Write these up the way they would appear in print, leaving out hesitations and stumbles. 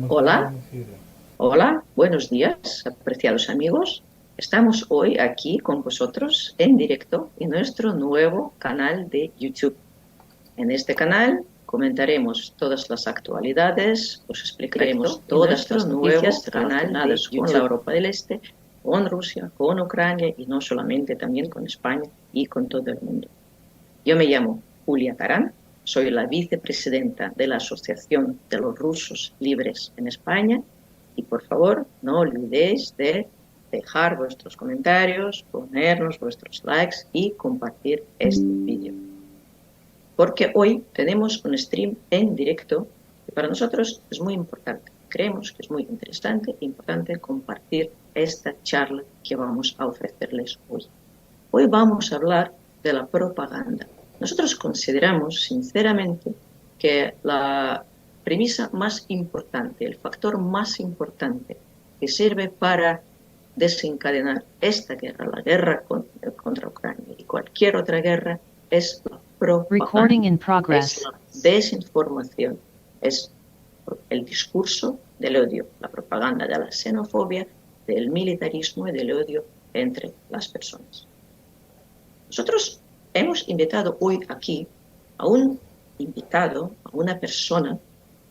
Hola, hola, buenos días, apreciados amigos. Estamos hoy aquí con vosotros en directo en nuestro nuevo canal de YouTube. En este canal comentaremos todas las actualidades, os explicaremos todas las noticias relacionadas con la Europa del Este, con Rusia, con Ucrania y no solamente, también con España y con todo el mundo. Yo me llamo Julia Tarán, soy la vicepresidenta de la Asociación de los Rusos Libres en España y por favor no olvidéis de dejar vuestros comentarios, ponernos vuestros likes y compartir este vídeo. Porque hoy tenemos un stream en directo que para nosotros es muy importante. Creemos que es muy interesante e importante compartir esta charla que vamos a ofrecerles hoy. Hoy vamos a hablar de la propaganda. Nosotros consideramos, sinceramente, que la premisa más importante, el factor más importante que sirve para desencadenar esta guerra, la guerra contra Ucrania y cualquier otra guerra, es la propaganda, es la desinformación, es el discurso del odio, la propaganda de la xenofobia, del militarismo y del odio entre las personas. Nosotros hemos invitado hoy aquí a un invitado, a una persona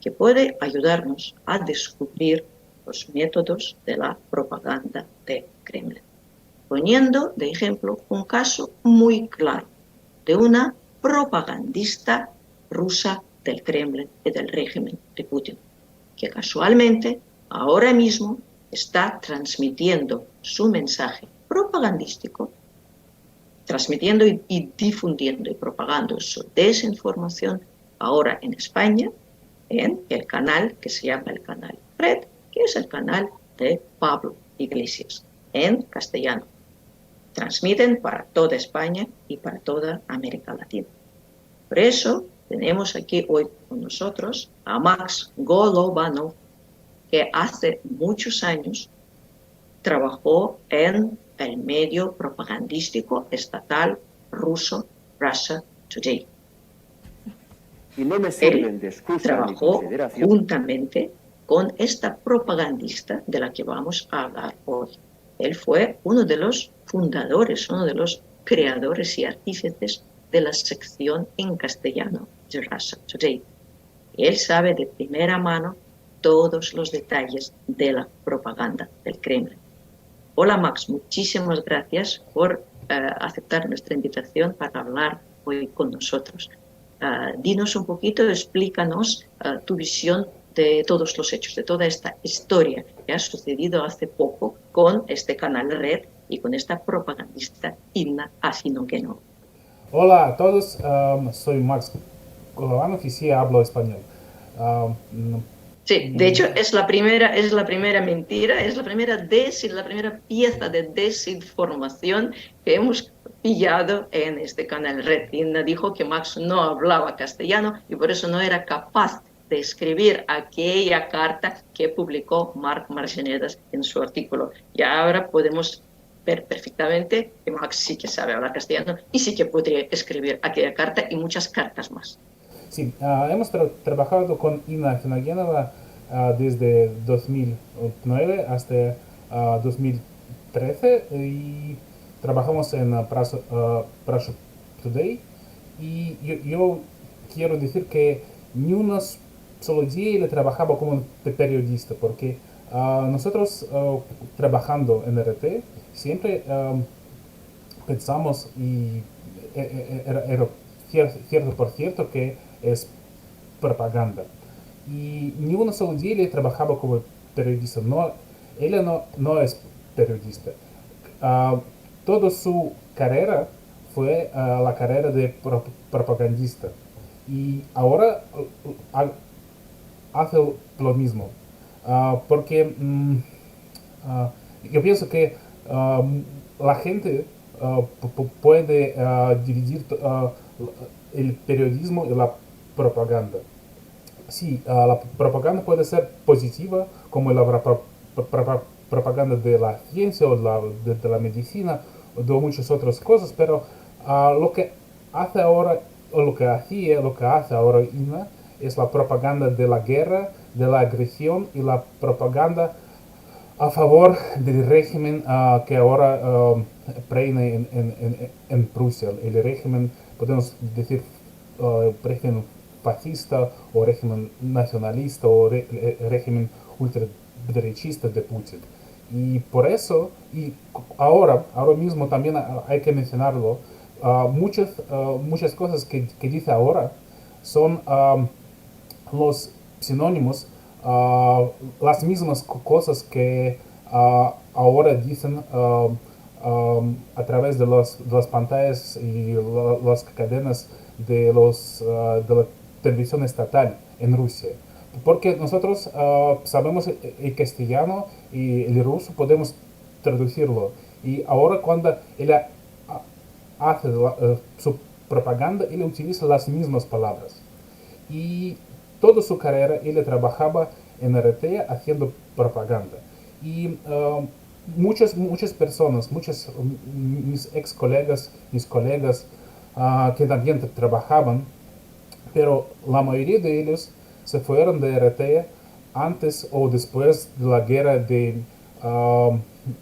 que puede ayudarnos a descubrir los métodos de la propaganda de Kremlin, poniendo de ejemplo un caso muy claro de una propagandista rusa del Kremlin y del régimen de Putin, que casualmente ahora mismo está transmitiendo su mensaje propagandístico, transmitiendo y difundiendo y propagando su desinformación ahora en España, en el canal que se llama el canal Red, que es el canal de Pablo Iglesias, en castellano. Transmiten para toda España y para toda América Latina. Por eso tenemos aquí hoy con nosotros a Max Golovanov, que hace muchos años trabajó en el medio propagandístico estatal ruso Russia Today. Y no me sirven Él de excusa trabajó ni consideración. juntamente con esta propagandista de la que vamos a hablar hoy. Él fue uno de los fundadores, uno de los creadores y artífices de la sección en castellano de Russia Today. Él sabe de primera mano todos los detalles de la propaganda del Kremlin. Hola Max, muchísimas gracias por aceptar nuestra invitación para hablar hoy con nosotros. Dinos un poquito, explícanos tu visión de todos los hechos, de toda esta historia que ha sucedido hace poco con este canal Red y con esta propagandista Inna Afinogenov. Hola a todos, soy Max Golovanov y sí hablo español. Um, Sí, de hecho es la primera mentira, es la primera pieza de desinformación que hemos pillado en este canal Red. Inna dijo que Max no hablaba castellano y por eso no era capaz de escribir aquella carta que publicó Marc Margenedas en su artículo. Y ahora podemos ver perfectamente que Max sí que sabe hablar castellano y sí que podría escribir aquella carta y muchas cartas más. sí, hemos trabajado con Inna Afinogenova desde 2009 hasta 2013 y trabajamos en Russia Today y yo quiero decir que ni unos solo día le trabajaba como periodista porque nosotros trabajando en RT siempre pensamos y era cierto por cierto que es propaganda. Y ni uno solo día le trabajaba como periodista. No, él no es periodista. Toda su carrera fue la carrera de propagandista. Y ahora hace lo mismo. Porque yo pienso que la gente puede dividir el periodismo y la propaganda. Sí, la propaganda puede ser positiva, como la propaganda de la ciencia o de la medicina o de muchas otras cosas, pero lo que hace ahora, o lo que hace ahora Inna, es la propaganda de la guerra, de la agresión y la propaganda a favor del régimen que ahora reina en Prusia. El régimen, podemos decir, régimen fascista o régimen nacionalista o régimen ultraderechista de Putin. Y por eso, y ahora mismo también hay que mencionarlo, muchas cosas que dice ahora son los sinónimos, las mismas cosas que ahora dicen a través de las pantallas y las cadenas de la televisión estatal en Rusia. Porque nosotros sabemos el castellano y el ruso, podemos traducirlo. Y ahora cuando él hace su propaganda, él utiliza las mismas palabras. Y toda su carrera él trabajaba en RT haciendo propaganda. Y muchas personas, mis ex colegas, mis colegas que también trabajaban, pero la mayoría de ellos se fueron de RT antes o después de la guerra de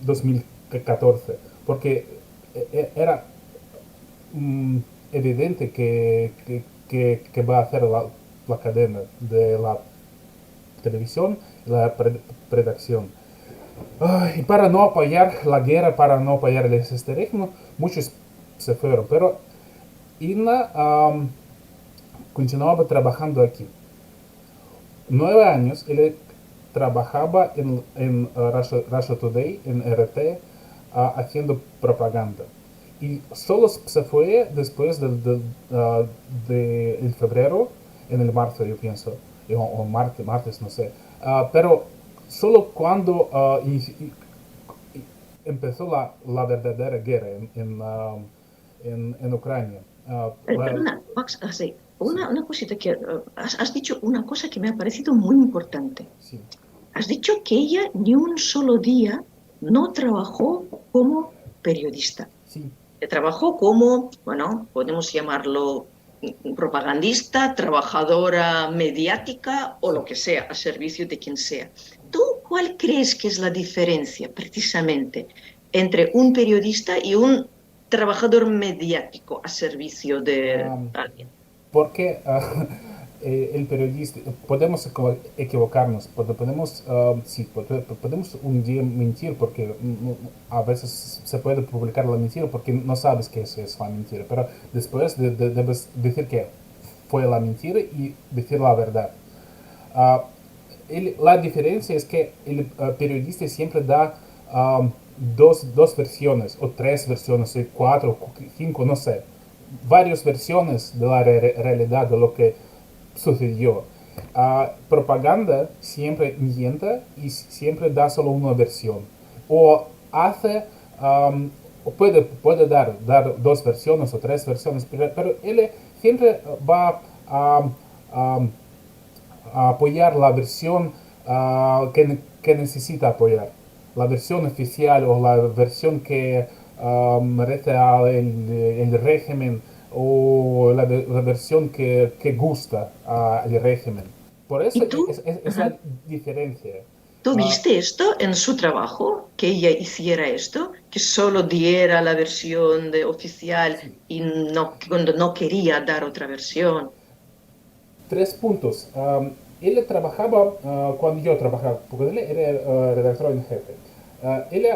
2014, porque era mm, evidente que va a hacer la cadena de la televisión y la redacción. Y para no apoyar la guerra, para no apoyar este régimen, muchos se fueron, pero Inna continuaba trabajando aquí. 9 años él trabajaba en Russia Today, en RT, haciendo propaganda. Y solo se fue después de febrero, en el marzo, yo pienso, o martes, no sé. Pero solo cuando empezó la verdadera guerra en Ucrania. Perdona, Max, así, Sí, una cosita que has dicho una cosa que me ha parecido muy importante. sí, Has dicho que ella ni un solo día no trabajó como periodista. sí, Trabajó como, bueno, podemos llamarlo propagandista, trabajadora mediática o sí. lo que sea, a servicio de quien sea. ¿Tú cuál crees que es la diferencia precisamente entre un periodista y un trabajador mediático a servicio de Um, alguien? Porque el periodista, podemos equivocarnos, podemos, sí, podemos un día mentir porque a veces se puede publicar la mentira porque no sabes que eso es la mentira, pero después debes decir que fue la mentira y decir la verdad. Ah, la diferencia es que el periodista siempre da dos versiones, o tres versiones, o cuatro, cinco, no sé, varias versiones de la realidad, de lo que sucedió. Propaganda siempre miente y siempre da solo una versión. O hace, o puede dar dos versiones o tres versiones, pero él siempre va a a apoyar la versión que necesita apoyar. La versión oficial o la versión que merece el régimen o la versión que gusta al régimen. Por eso ¿Y tú? es la Ajá. diferencia. ¿Tú Ah, viste esto en su trabajo, que ella hiciera esto, que solo diera la versión de oficial sí. y no, cuando no quería dar otra versión? 3 puntos. Él trabajaba cuando yo trabajaba, porque él era redactor en jefe. Él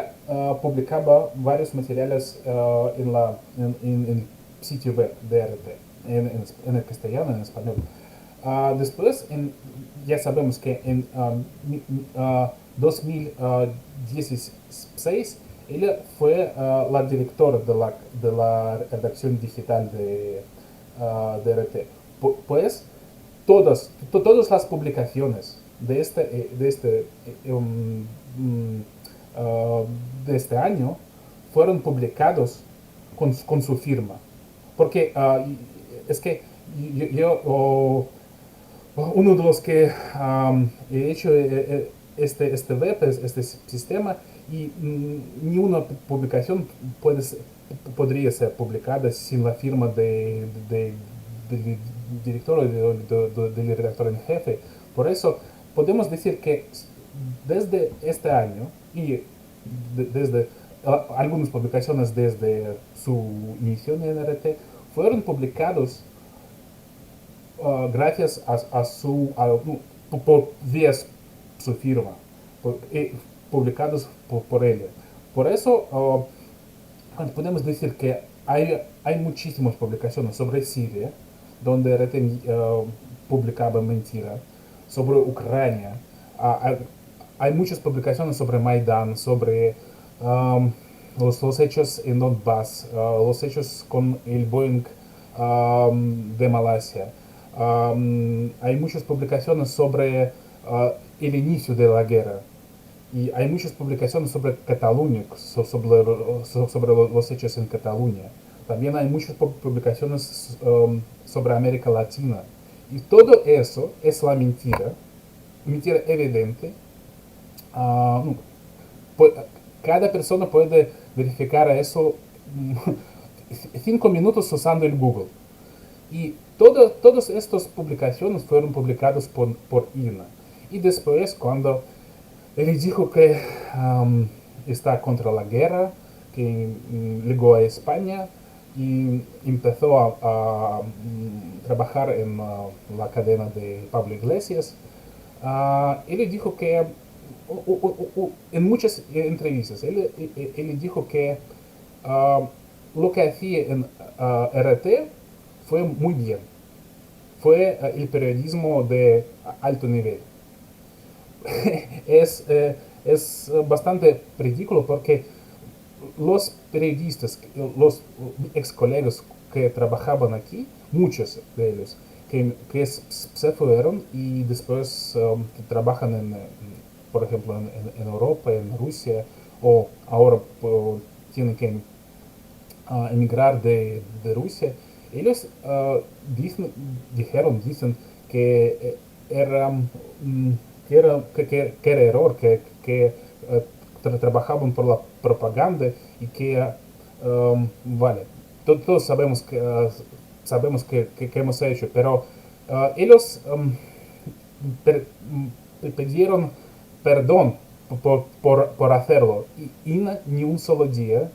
publicaba varios materiales en el sitio web de RT, en el castellano, en español. Después, ya sabemos que en 2016, ella fue la directora de la redacción digital de RT. Pues todas las publicaciones uh, de este año fueron publicados con su firma. Porque es que uno de los que he hecho este web, este sistema, y ni una publicación podría ser publicada sin la firma del director o del redactor en jefe. Por eso podemos decir que desde este año y desde algunas publicaciones desde su inicio en NRT fueron publicados gracias a vía su firma, publicados por ella. Por eso podemos decir que hay muchísimas publicaciones sobre Siria, donde RT publicaba mentira, sobre Ucrania. Hay muchas publicaciones sobre Maidán, sobre los hechos en Donbass, los hechos con el Boeing de Malasia. Hay muchas publicaciones sobre el inicio de la guerra. Y hay muchas publicaciones sobre Cataluña, sobre los hechos en Cataluña. También hay muchas publicaciones sobre América Latina. Y todo eso es la mentira evidente. No, cada persona puede verificar eso 5 minutos usando el Google. Y todas estas publicaciones fueron publicadas por INA. Y después, cuando él dijo que está contra la guerra, que llegó a España y empezó a trabajar en la cadena de Pablo Iglesias. Él dijo que, en muchas entrevistas, él dijo que lo que hacía en RT fue muy bien. Fue el periodismo de alto nivel. Es bastante ridículo porque los periodistas, los ex colegas que trabajaban aquí, muchos de ellos, que se fueron y después trabajan por ejemplo, en Europa, en Rusia, o ahora tienen que emigrar de Rusia. Ellos dicen que era que era error, que trabajaban por la propaganda y que, vale, todos sabemos que hemos hecho, pero ellos pidieron perdón por hacerlo. Y ni un solo día,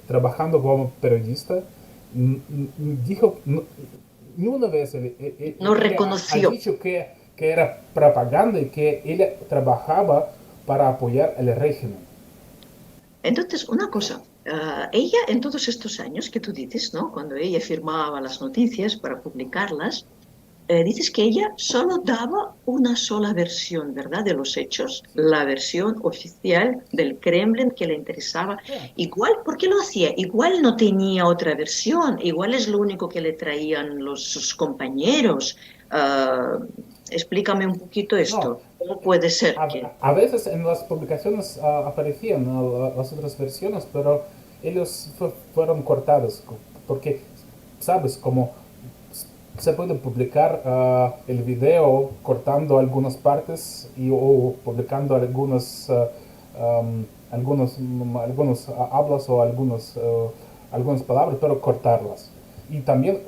trabajando como periodista, dijo, ni una vez No ha reconoció. dicho que era propaganda y que ella trabajaba para apoyar el régimen. Entonces, una cosa, ella en todos estos años que tú dices, ¿no? Cuando ella firmaba las noticias para publicarlas, dices que ella solo daba una sola versión, ¿verdad? De los hechos, la versión oficial del Kremlin que le interesaba. Yeah. Igual, ¿por qué lo hacía? Igual no tenía otra versión, igual es lo único que le traían sus compañeros. Explícame un poquito esto. No, ¿Cómo puede ser que... a veces en las publicaciones aparecían las otras versiones, pero ellos fueron cortados porque, ¿sabes? Como se puede publicar el video cortando algunas partes o publicando algunos hablas o algunas palabras, pero cortarlas. Y también,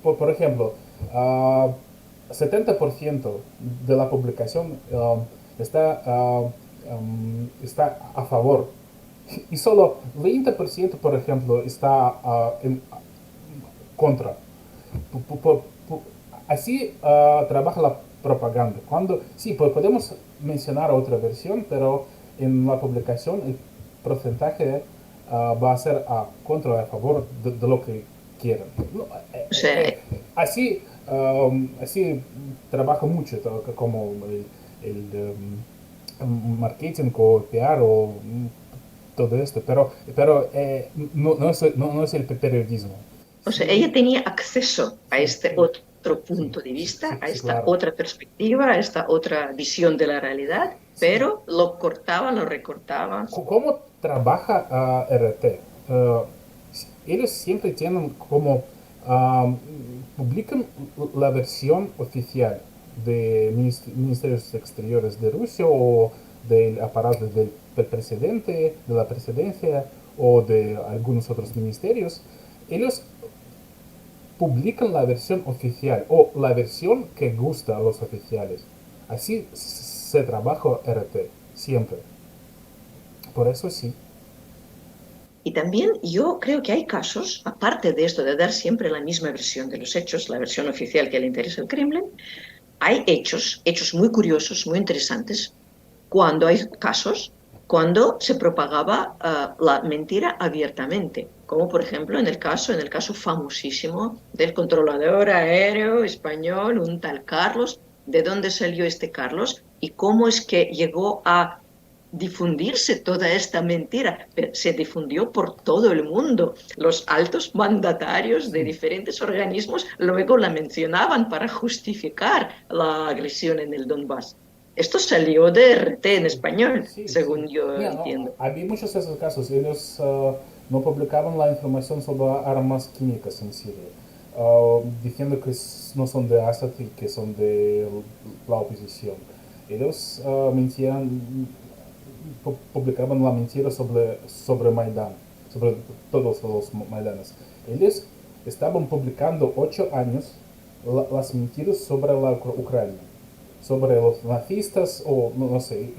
por ejemplo, 70% de la publicación está a favor y solo 20%, por ejemplo, está en contra. Así trabaja la propaganda. Sí, podemos mencionar otra versión, pero en la publicación el porcentaje va a ser contra o a favor de lo que quieran. O sea, Así trabaja mucho como marketing o PR o todo esto, pero no es el periodismo. o sea, Sí, ella tenía acceso a este sí, otro punto de vista, a sí, esta claro. otra perspectiva, a esta otra visión de la realidad, Sí. pero lo cortaban, lo recortaban. ¿Cómo trabaja RT? Ellos siempre tienen como publican la versión oficial de ministerios exteriores de Rusia o del aparato del presidente, de la presidencia o de algunos otros ministerios. Ellos publican la versión oficial o la versión que gusta a los oficiales. Así se trabaja RT, siempre. Por eso sí. Y también yo creo que hay casos, aparte de esto de dar siempre la misma versión de los hechos, la versión oficial que le interesa al Kremlin, hay hechos muy curiosos, muy interesantes, cuando hay casos, cuando se propagaba la mentira abiertamente, como por ejemplo en el caso famosísimo del controlador aéreo español, un tal Carlos. ¿De dónde salió este Carlos? ¿Y cómo es que llegó a difundirse toda esta mentira? Se difundió por todo el mundo. Los altos mandatarios de Sí, diferentes organismos luego la mencionaban para justificar la agresión en el Donbass. Esto salió de RT en español, sí, sí. según yo Mira, no, entiendo. había muchos de esos casos. Ellos no publicaban la información sobre armas químicas en Siria, diciendo que no son de Assad y que son de la oposición. Ellos mentían, publicaban la mentira sobre Maidán, sobre todos los Maidanes. Ellos estaban publicando 8 años las mentiras sobre la Ucrania, sobre los nazistas, o no sé.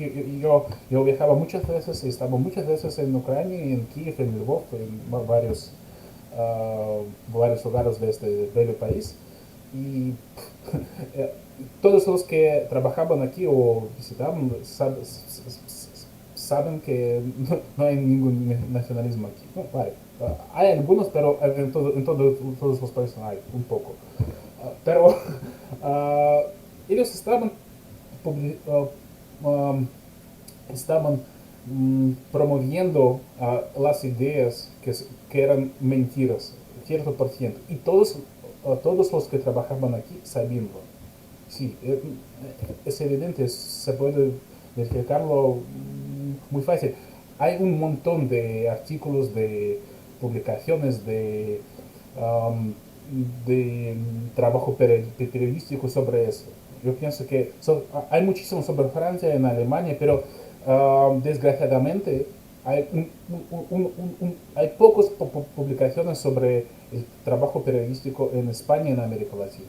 Yo viajaba muchas veces, estaba muchas veces en Ucrania, en Kiev, en Lvov, en varios lugares de este bello país. Y todos los que trabajaban aquí o visitaban saben que no hay ningún nacionalismo aquí. No, vale. Hay algunos, pero todos los países hay un poco. Pero uh, ellos estaban, um, estaban promoviendo las ideas que eran mentiras, cierto por ciento. Y todos los que trabajaban aquí sabiendo. Sí, es evidente, se puede verificarlo muy fácil. Hay un montón de artículos, de publicaciones, um, de trabajo periodístico sobre eso. Yo pienso que hay muchísimo sobre Francia en Alemania, pero desgraciadamente hay, hay pocas publicaciones sobre el trabajo periodístico en España y en América Latina.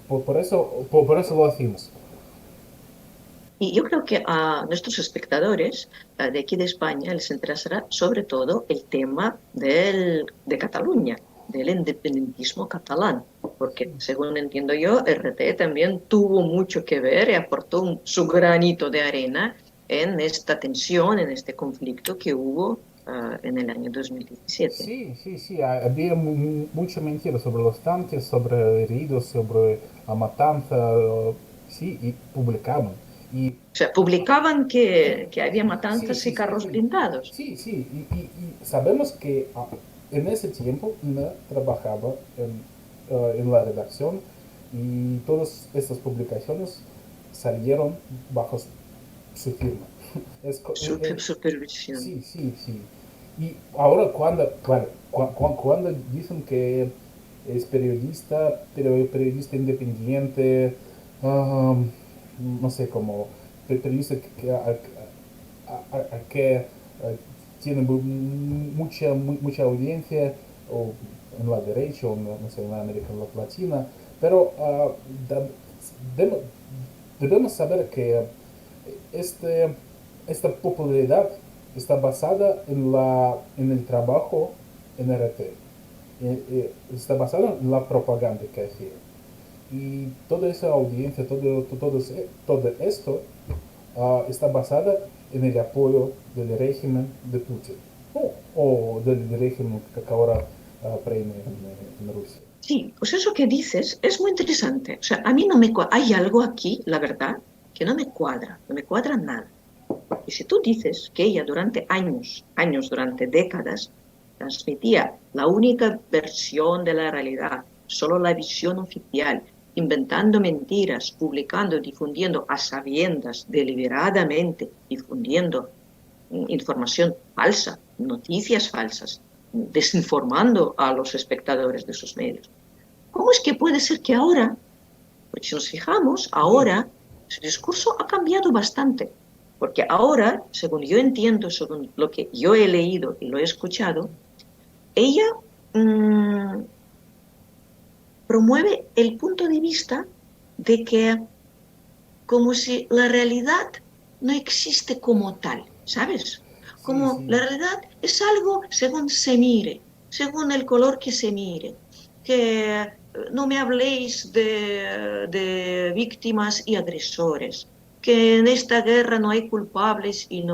Por eso lo hacemos. Y yo creo que a nuestros espectadores de aquí de España les interesará sobre todo el tema de Cataluña, del independentismo catalán, porque según entiendo yo, RT también tuvo mucho que ver y aportó su granito de arena en esta tensión, en este conflicto que hubo en el año 2017. Sí, sí, sí, había mucha mentira sobre los tanques, sobre heridos, sobre la matanza, sí, y publicaban. Y O sea, publicaban que había sí, matanzas y sí, sí, carros sí, blindados. sí, sí, y sabemos que en ese tiempo no trabajaba en la redacción y todas estas publicaciones salieron bajo su firma. Es, Supervisión. sí, sí, sí. Y ahora cuando dicen que es periodista, pero periodista independiente, um, no sé, como periodista que tiene mucha audiencia, o en la derecha, o no sé, en la América Latina, pero debemos, debemos saber que este, esta popularidad está basada en el trabajo en RT. Está basada en la propaganda que hacía. Y toda esa audiencia, todo esto está basada en el apoyo del régimen de Putin o del régimen que ahora preina en Rusia. Sí, pues eso que dices es muy interesante. O sea, a mí no me hay algo aquí, la verdad, que no me cuadra nada. Y si tú dices que ella durante años, durante décadas, transmitía la única versión de la realidad, solo la visión oficial, inventando mentiras, publicando, difundiendo a sabiendas, deliberadamente, difundiendo información falsa, noticias falsas, desinformando a los espectadores de esos medios. ¿Cómo es que puede ser que ahora, porque si nos fijamos, Sí, ahora su discurso ha cambiado bastante? Porque ahora, según yo entiendo, según lo que yo he leído y lo he escuchado, ella mmm, promueve el punto de vista de que como si la realidad no existe como tal, ¿sabes? Sí, Como sí. la realidad es algo según se mire, según el color que se mire. Que no me habléis de víctimas y agresores, que en esta guerra no hay culpables y Sí,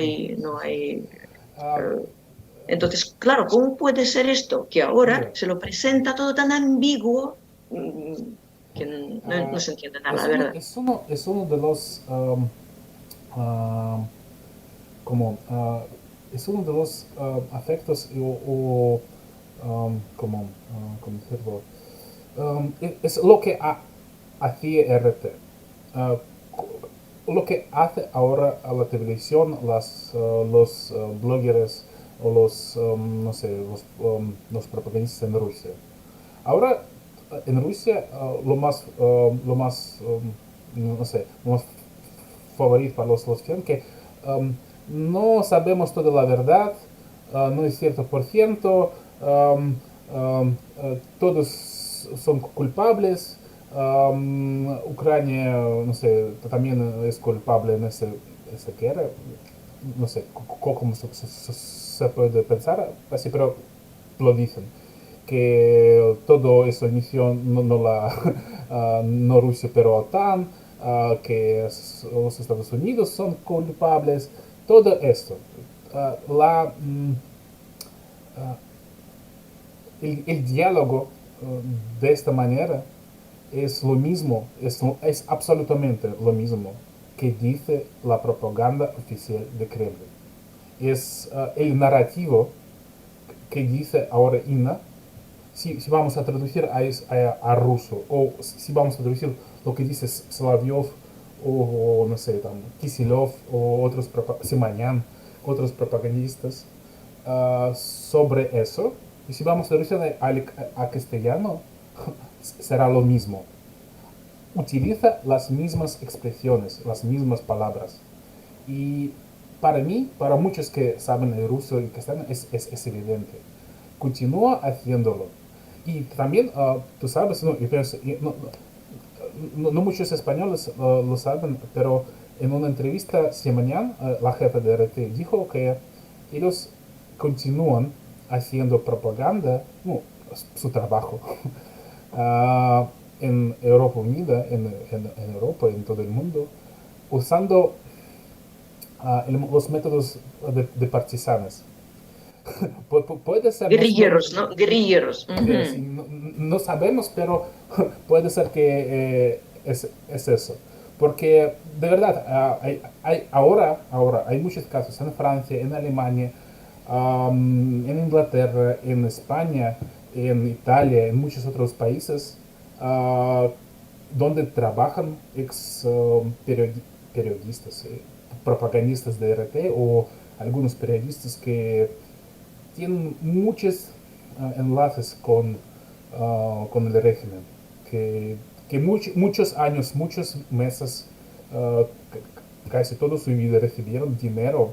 sí, sí. Ah, eh, entonces, claro, ¿cómo puede ser esto? Que ahora mira, se lo presenta todo tan ambiguo mm, que no ah, se entiende nada, la verdad. es uno de los ah, como es uno de los afectos como ¿cómo decirlo? Es lo que hacía RT. Ah, lo que hace ahora a la televisión los bloggers o no sé, los propagandistas en Rusia. Ahora, en Rusia, lo más no sé, lo más favorito para los fans que um, no sabemos toda la verdad, no es cierto por ciento, todos son culpables, Ucrania, no sé, también es culpable en esa guerra, no sé cómo se puede pensar así, pero lo dicen que todo eso inició no Rusia pero OTAN, que los Estados Unidos son culpables, todo esto. Ah, la, mm, ah, el diálogo de esta manera es lo mismo, es absolutamente lo mismo que dice la propaganda oficial de Kremlin. Es el narrativo que dice ahora INA, si vamos a traducir a ruso, o si vamos a traducir lo que dice Slaviev, o no sé, tam, Kisilov, o Simayan, otros propagandistas, sobre eso, y si vamos a traducir a castellano, será lo mismo. Utiliza las mismas expresiones, las mismas palabras. Y para mí, para muchos que saben el ruso y castellano, es evidente. Continúa haciéndolo. Y también, tú sabes, no, no muchos españoles lo saben, pero en una entrevista semanal, la jefa de RT dijo que ellos continúan haciendo propaganda, no, su trabajo, ah, en Europa Unida, en Europa, en todo el mundo, usando los métodos de partisanas. Puede ser, Guerrilleros, ¿no? Guerrilleros. sí, Ujú. no sabemos, pero puede ser que es eso. Porque de verdad, ahora hay muchos casos en Francia, en Alemania, en Inglaterra, en España, en Italia, en muchos otros países, ah, donde trabajan periodistas, propagandistas de RT o algunos periodistas que tienen muchos enlaces con el régimen, que, muchos años, muchos meses, uh, casi toda su vida recibieron dinero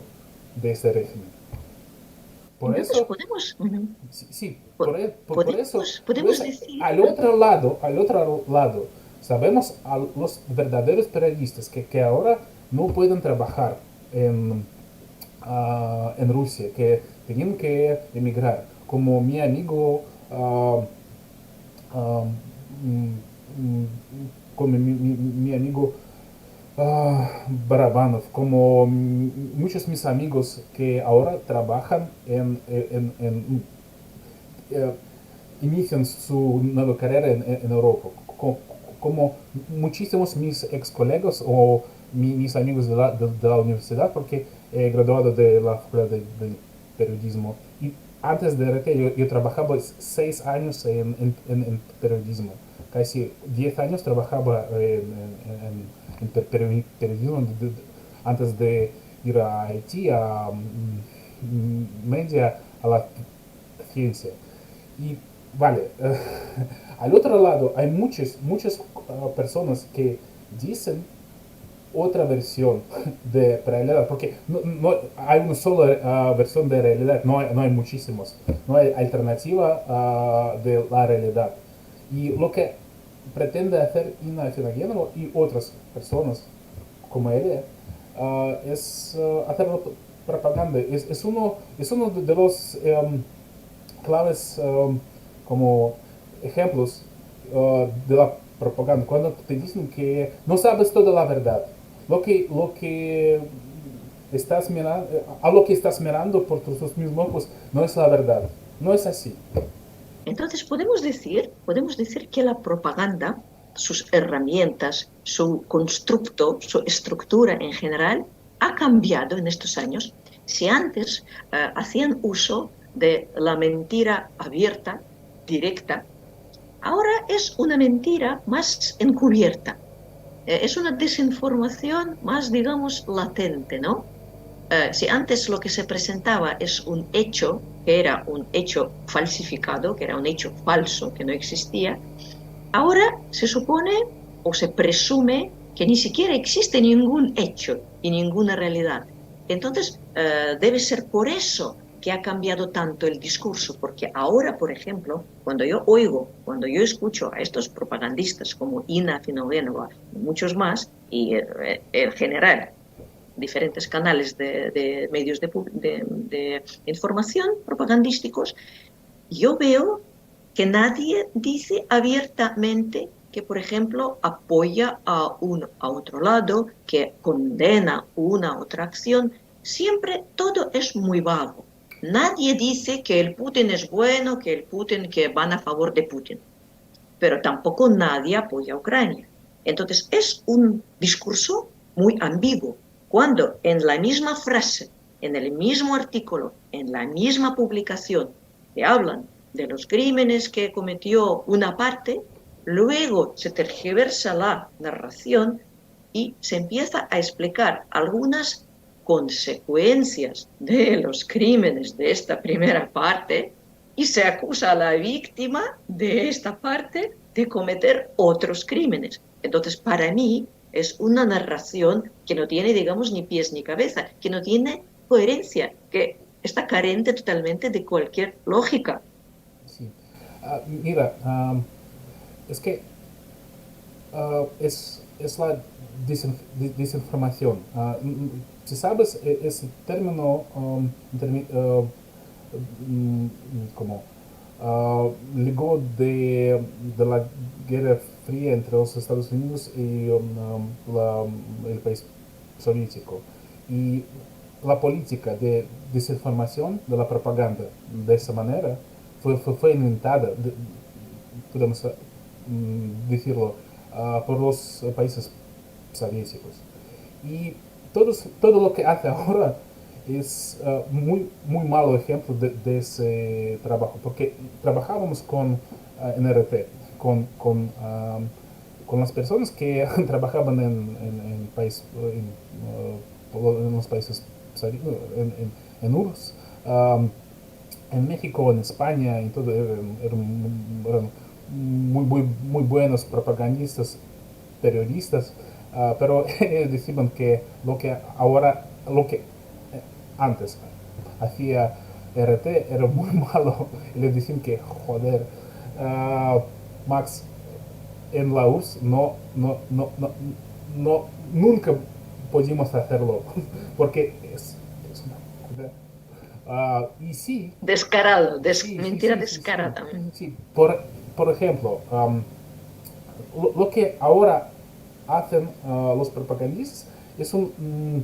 de ese régimen. Por Entonces eso, podemos, ujú, sí, sí, po- por podemos eso, decir, ajá. al otro lado, sabemos a los verdaderos periodistas que ahora no pueden trabajar en, en Rusia, que tenían que emigrar, como mi amigo, ah, mm, mm, como mi amigo Barabanov, como muchos mis amigos que ahora trabajan eh, inician su nueva carrera en Europa, como muchísimos mis ex colegas o mis amigos de la universidad, porque he graduado de la Facultad de Periodismo. Y antes de RT yo trabajaba 6 años en periodismo. Casi 10 años trabajaba periodismo antes de ir a Haití, a media, a la ciencia. Y vale, al otro lado hay muchas personas que dicen otra versión de realidad, porque no hay una sola versión de realidad, no hay muchísimos, no hay alternativa de la realidad. Y lo que pretende hacer Ina Finaghenova y otras personas como ella, es hacer propaganda. Es uno de los claves como ejemplos de la propaganda, cuando te dicen que no sabes toda la verdad. Lo que estás mirando, a lo que estás mirando por tus mismos ojos no es la verdad. No es así. Entonces podemos decir que la propaganda, sus herramientas, su constructo, su estructura en general, ha cambiado en estos años. Si antes hacían uso de la mentira abierta, directa, ahora es una mentira más encubierta. Es una desinformación más, digamos, latente, ¿no? Si antes lo que se presentaba es un hecho, que era un hecho falsificado, que era un hecho falso, que no existía, ahora se supone o se presume que ni siquiera existe ningún hecho y ninguna realidad. Entonces, debe ser por eso que ha cambiado tanto el discurso, porque ahora, por ejemplo, cuando yo escucho a estos propagandistas como Ina Finogenova y muchos más, y en general diferentes canales de medios de información propagandísticos, yo veo que nadie dice abiertamente que, por ejemplo, apoya a otro lado, que condena una otra acción. Siempre todo es muy vago. Nadie dice que el Putin es bueno, que van a favor de Putin, pero tampoco nadie apoya a Ucrania. Entonces es un discurso muy ambiguo. Cuando en la misma frase, en el mismo artículo, en la misma publicación, te hablan de los crímenes que cometió una parte, luego se tergiversa la narración y se empieza a explicar algunas consecuencias de los crímenes de esta primera parte y se acusa a la víctima de esta parte de cometer otros crímenes. Entonces, para mí, es una narración que no tiene, digamos, ni pies ni cabeza, que no tiene coherencia, que está carente totalmente de cualquier lógica. Sí. Mira, es que es la desinformación. Si sabes, ese término mm, como ligó de la Guerra Fría entre los Estados Unidos y el país soviético. Y la política de desinformación, de la propaganda, de esa manera, fue inventada, podemos decirlo, por los países soviéticos. Y todo lo que hace ahora es muy malo ejemplo de ese trabajo, porque trabajábamos con NRT, con las personas que trabajaban en los países, en URSS, en México, en España, en todo, eran muy buenos propagandistas, periodistas, pero ellos decían que lo que antes hacía RT era muy malo, y les decían que, joder, Max, en la URSS nunca pudimos hacerlo, porque es una... y sí, Descarado, sí, mentira sí, sí, sí, descarada. sí. Por ejemplo, lo que ahora hacen los propagandistas es un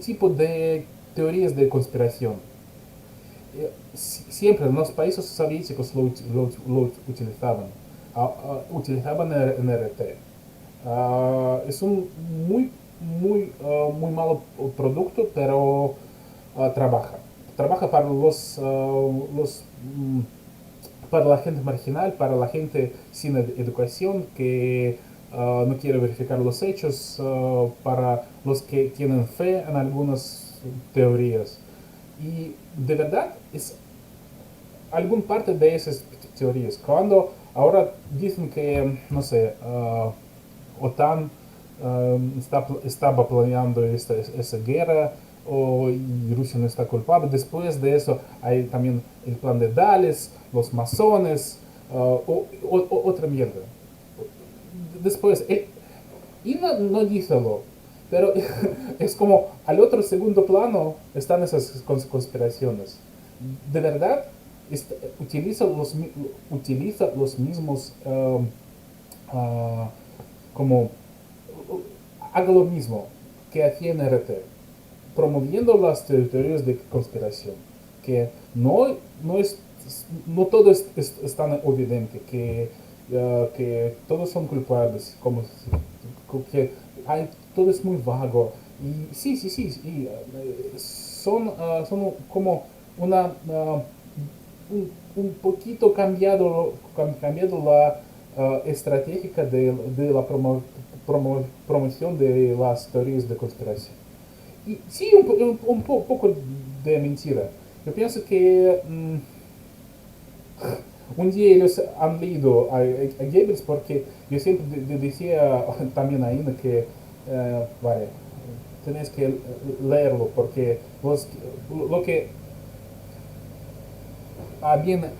tipo de teorías de conspiración. Siempre en los países soviéticos lo utilizaban. Utilizaban el NRT. Es un muy malo producto, pero trabaja. Trabaja para para la gente marginal, para la gente sin educación que no quiere verificar los hechos, para los que tienen fe en algunas teorías. Y de verdad es alguna parte de esas teorías. Cuando ahora dicen que, no sé, OTAN estaba planeando esa guerra y Rusia no está culpable. Después de eso hay también el plan de Dales, los masones, otra mierda. después, y no díselo, pero es como al otro segundo plano están esas conspiraciones. De verdad, utiliza los mismos, como, haga lo mismo que hacía en RT, promoviendo las teorías de conspiración, que no todo es tan evidente, que todos son culpables, que todo es muy vago. Y sí, son como una, un poquito cambiado la estratégica de la promoción de las teorías de conspiración. Y sí, poco de mentira. Yo pienso que un día ellos han leído a Goebbels, porque yo siempre decía también a Ina que, vale, tenés que leerlo, porque lo que habían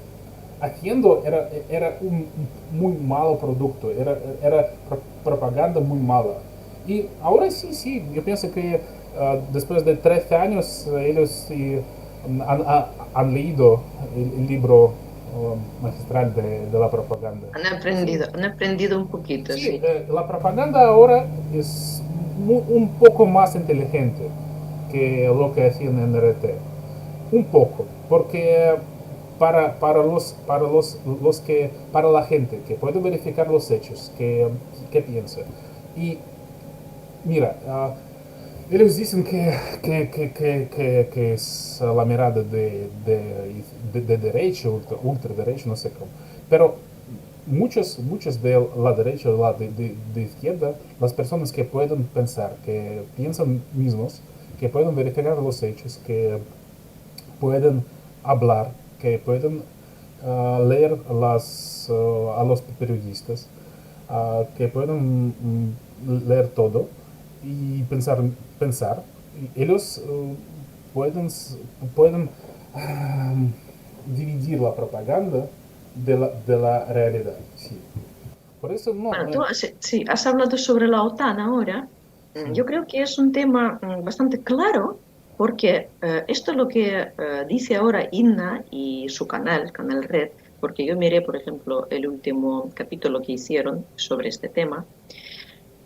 haciendo era un muy malo producto, era propaganda muy mala. Y ahora sí, yo pienso que después de 13 años ellos han leído el libro magistral de la propaganda. Sí, Han aprendido un poquito, sí, sí. la propaganda ahora es un poco más inteligente que lo que hacían en RT. Un poco, porque para la gente que puede verificar los hechos, que piensa. Y mira, ellos dicen que es la mirada de derecho, ultraderecho, no sé cómo. Pero muchos de la derecha o de izquierda, las personas que pueden pensar, que piensan mismos, que pueden verificar los hechos, que pueden hablar, que pueden leer a los periodistas, que pueden leer todo y pensar. Y ellos pueden ah, dividir la propaganda de la realidad. Sí. Por eso no. Bueno, sí, has hablado sobre la OTAN ahora. Sí. Yo creo que es un tema bastante claro porque esto es lo que dice ahora Inna y su canal, Canal Red, porque yo miré, por ejemplo, el último capítulo que hicieron sobre este tema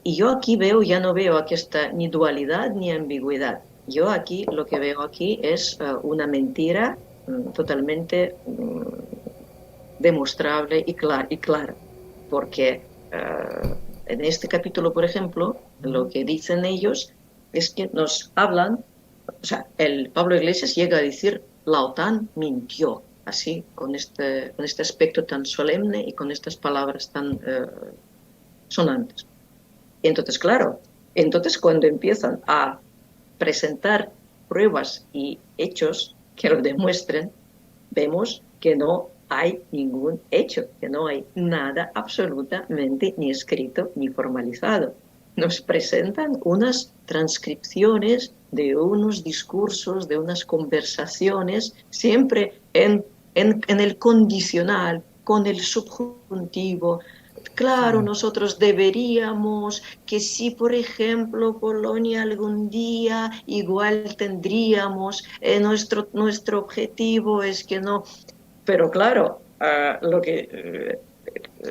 y yo aquí veo, ya no veo aquí esta ni dualidad ni ambigüedad. Yo aquí lo que veo aquí es una mentira totalmente demostrable y clara, porque en este capítulo, por ejemplo, lo que dicen ellos es que nos hablan, o sea, el Pablo Iglesias llega a decir, la OTAN mintió, así, con este aspecto tan solemne y con estas palabras tan sonantes. Y entonces, claro, entonces cuando empiezan a presentar pruebas y hechos que lo demuestren, vemos que no hay ningún hecho, que no hay nada absolutamente ni escrito ni formalizado. Nos presentan unas transcripciones de unos discursos, de unas conversaciones, siempre en el condicional, con el subjuntivo. Claro, Sí. nosotros deberíamos, que si por ejemplo Polonia algún día igual tendríamos, nuestro objetivo es que no, pero claro,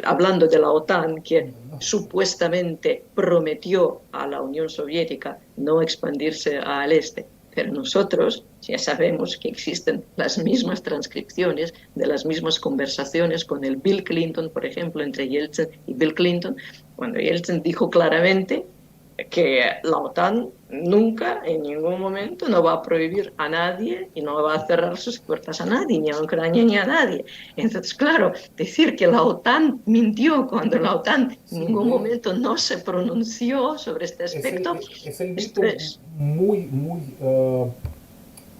hablando de la OTAN, que supuestamente prometió a la Unión Soviética no expandirse al este, pero nosotros ya sabemos que existen las mismas transcripciones de las mismas conversaciones con el Bill Clinton, por ejemplo, entre Yeltsin y Bill Clinton, cuando Yeltsin dijo claramente que la OTAN nunca, en ningún momento, no va a prohibir a nadie y no va a cerrar sus puertas a nadie, ni a Ucrania ni a nadie. Entonces, claro, decir que la OTAN mintió cuando la OTAN en Sí, ningún momento no se pronunció sobre este aspecto, es el esto mito es... muy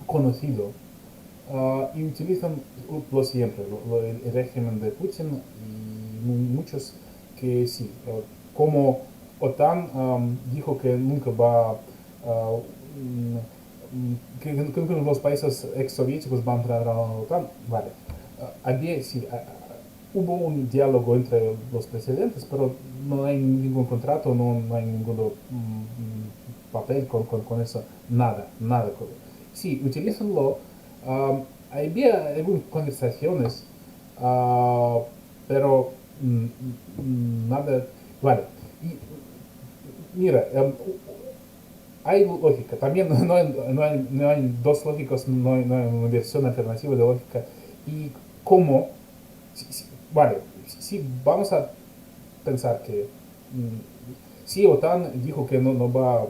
conocido. Y utilizan lo siempre, el régimen de Putin y muchos que sí, como OTAN dijo que nunca va, que nunca los países ex soviéticos van a entrar a la OTAN, vale. Había, sí, hubo un diálogo entre los presidentes, pero no hay ningún contrato, no hay ningún papel con eso, nada, nada. Sí, utilízalo. Había algunas conversaciones, ah, pero nada, vale. Y mira, hay lógica, también no hay dos lógicas, no hay una versión alternativa de lógica. Y cómo, vale, si vamos a pensar que si OTAN dijo que no va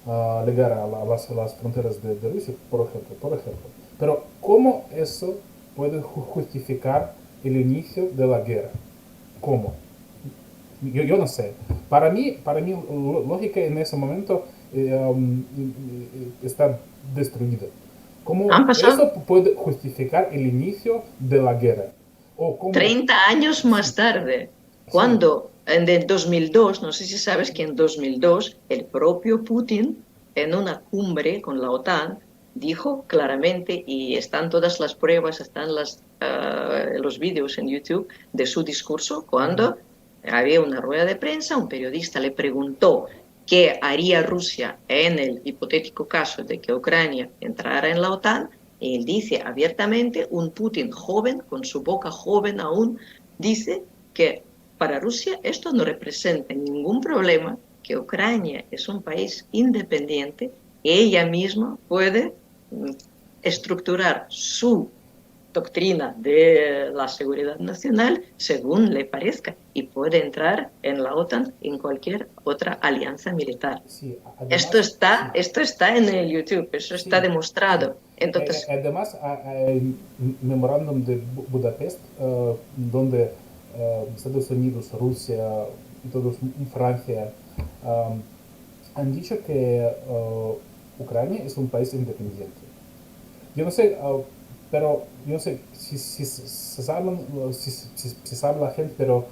a llegar a las fronteras de Rusia, por ejemplo, pero ¿cómo eso puede justificar el inicio de la guerra? ¿Cómo? Yo no sé. Para mí lógica en ese momento está destruida. ¿Cómo Han pasado eso puede justificar el inicio de la guerra? O cómo, 30 años más tarde, sí, cuando en el 2002, no sé si sabes que en 2002 el propio Putin en una cumbre con la OTAN dijo claramente, y están todas las pruebas, están los vídeos en YouTube de su discurso, cuando había una rueda de prensa, un periodista le preguntó qué haría Rusia en el hipotético caso de que Ucrania entrara en la OTAN. Y él dice abiertamente, un Putin joven, con su boca joven aún, dice que para Rusia esto no representa ningún problema, que Ucrania es un país independiente, que ella misma puede estructurar su doctrina de la seguridad nacional según le parezca y puede entrar en la OTAN en cualquier otra alianza militar. sí, además, sí, Esto está en el YouTube, eso está sí, sí. demostrado. Entonces, Además, hay memorándum de Budapest, donde Estados Unidos, Rusia y todos, Francia, um, han dicho que Ucrania es un país independiente. Yo no sé, pero yo no sé si saben, si sabe la gente, pero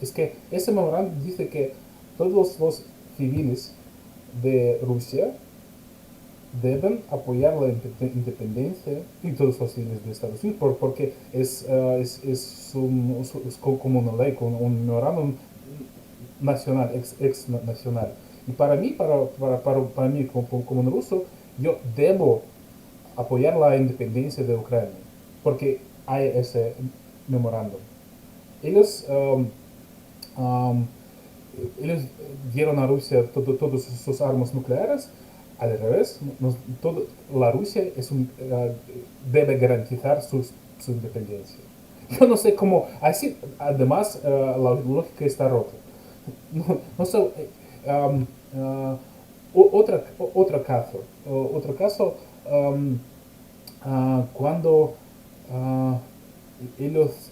es que ese memorándum dice que todos los civiles de Rusia deben apoyar la independencia y todos los civiles de Estados Unidos porque es como una ley, como un memorándum nacional, ex nacional. Y para mí, para mí como un ruso, yo debo apoyar la independencia de Ucrania porque hay ese memorándum. Ellos, um, ellos dieron a Rusia todas sus armas nucleares. Al revés, la Rusia debe garantizar su independencia. Yo no sé cómo, así, además, la lógica está rota. No sé, um, uh, otro caso um, cuando uh, ellos,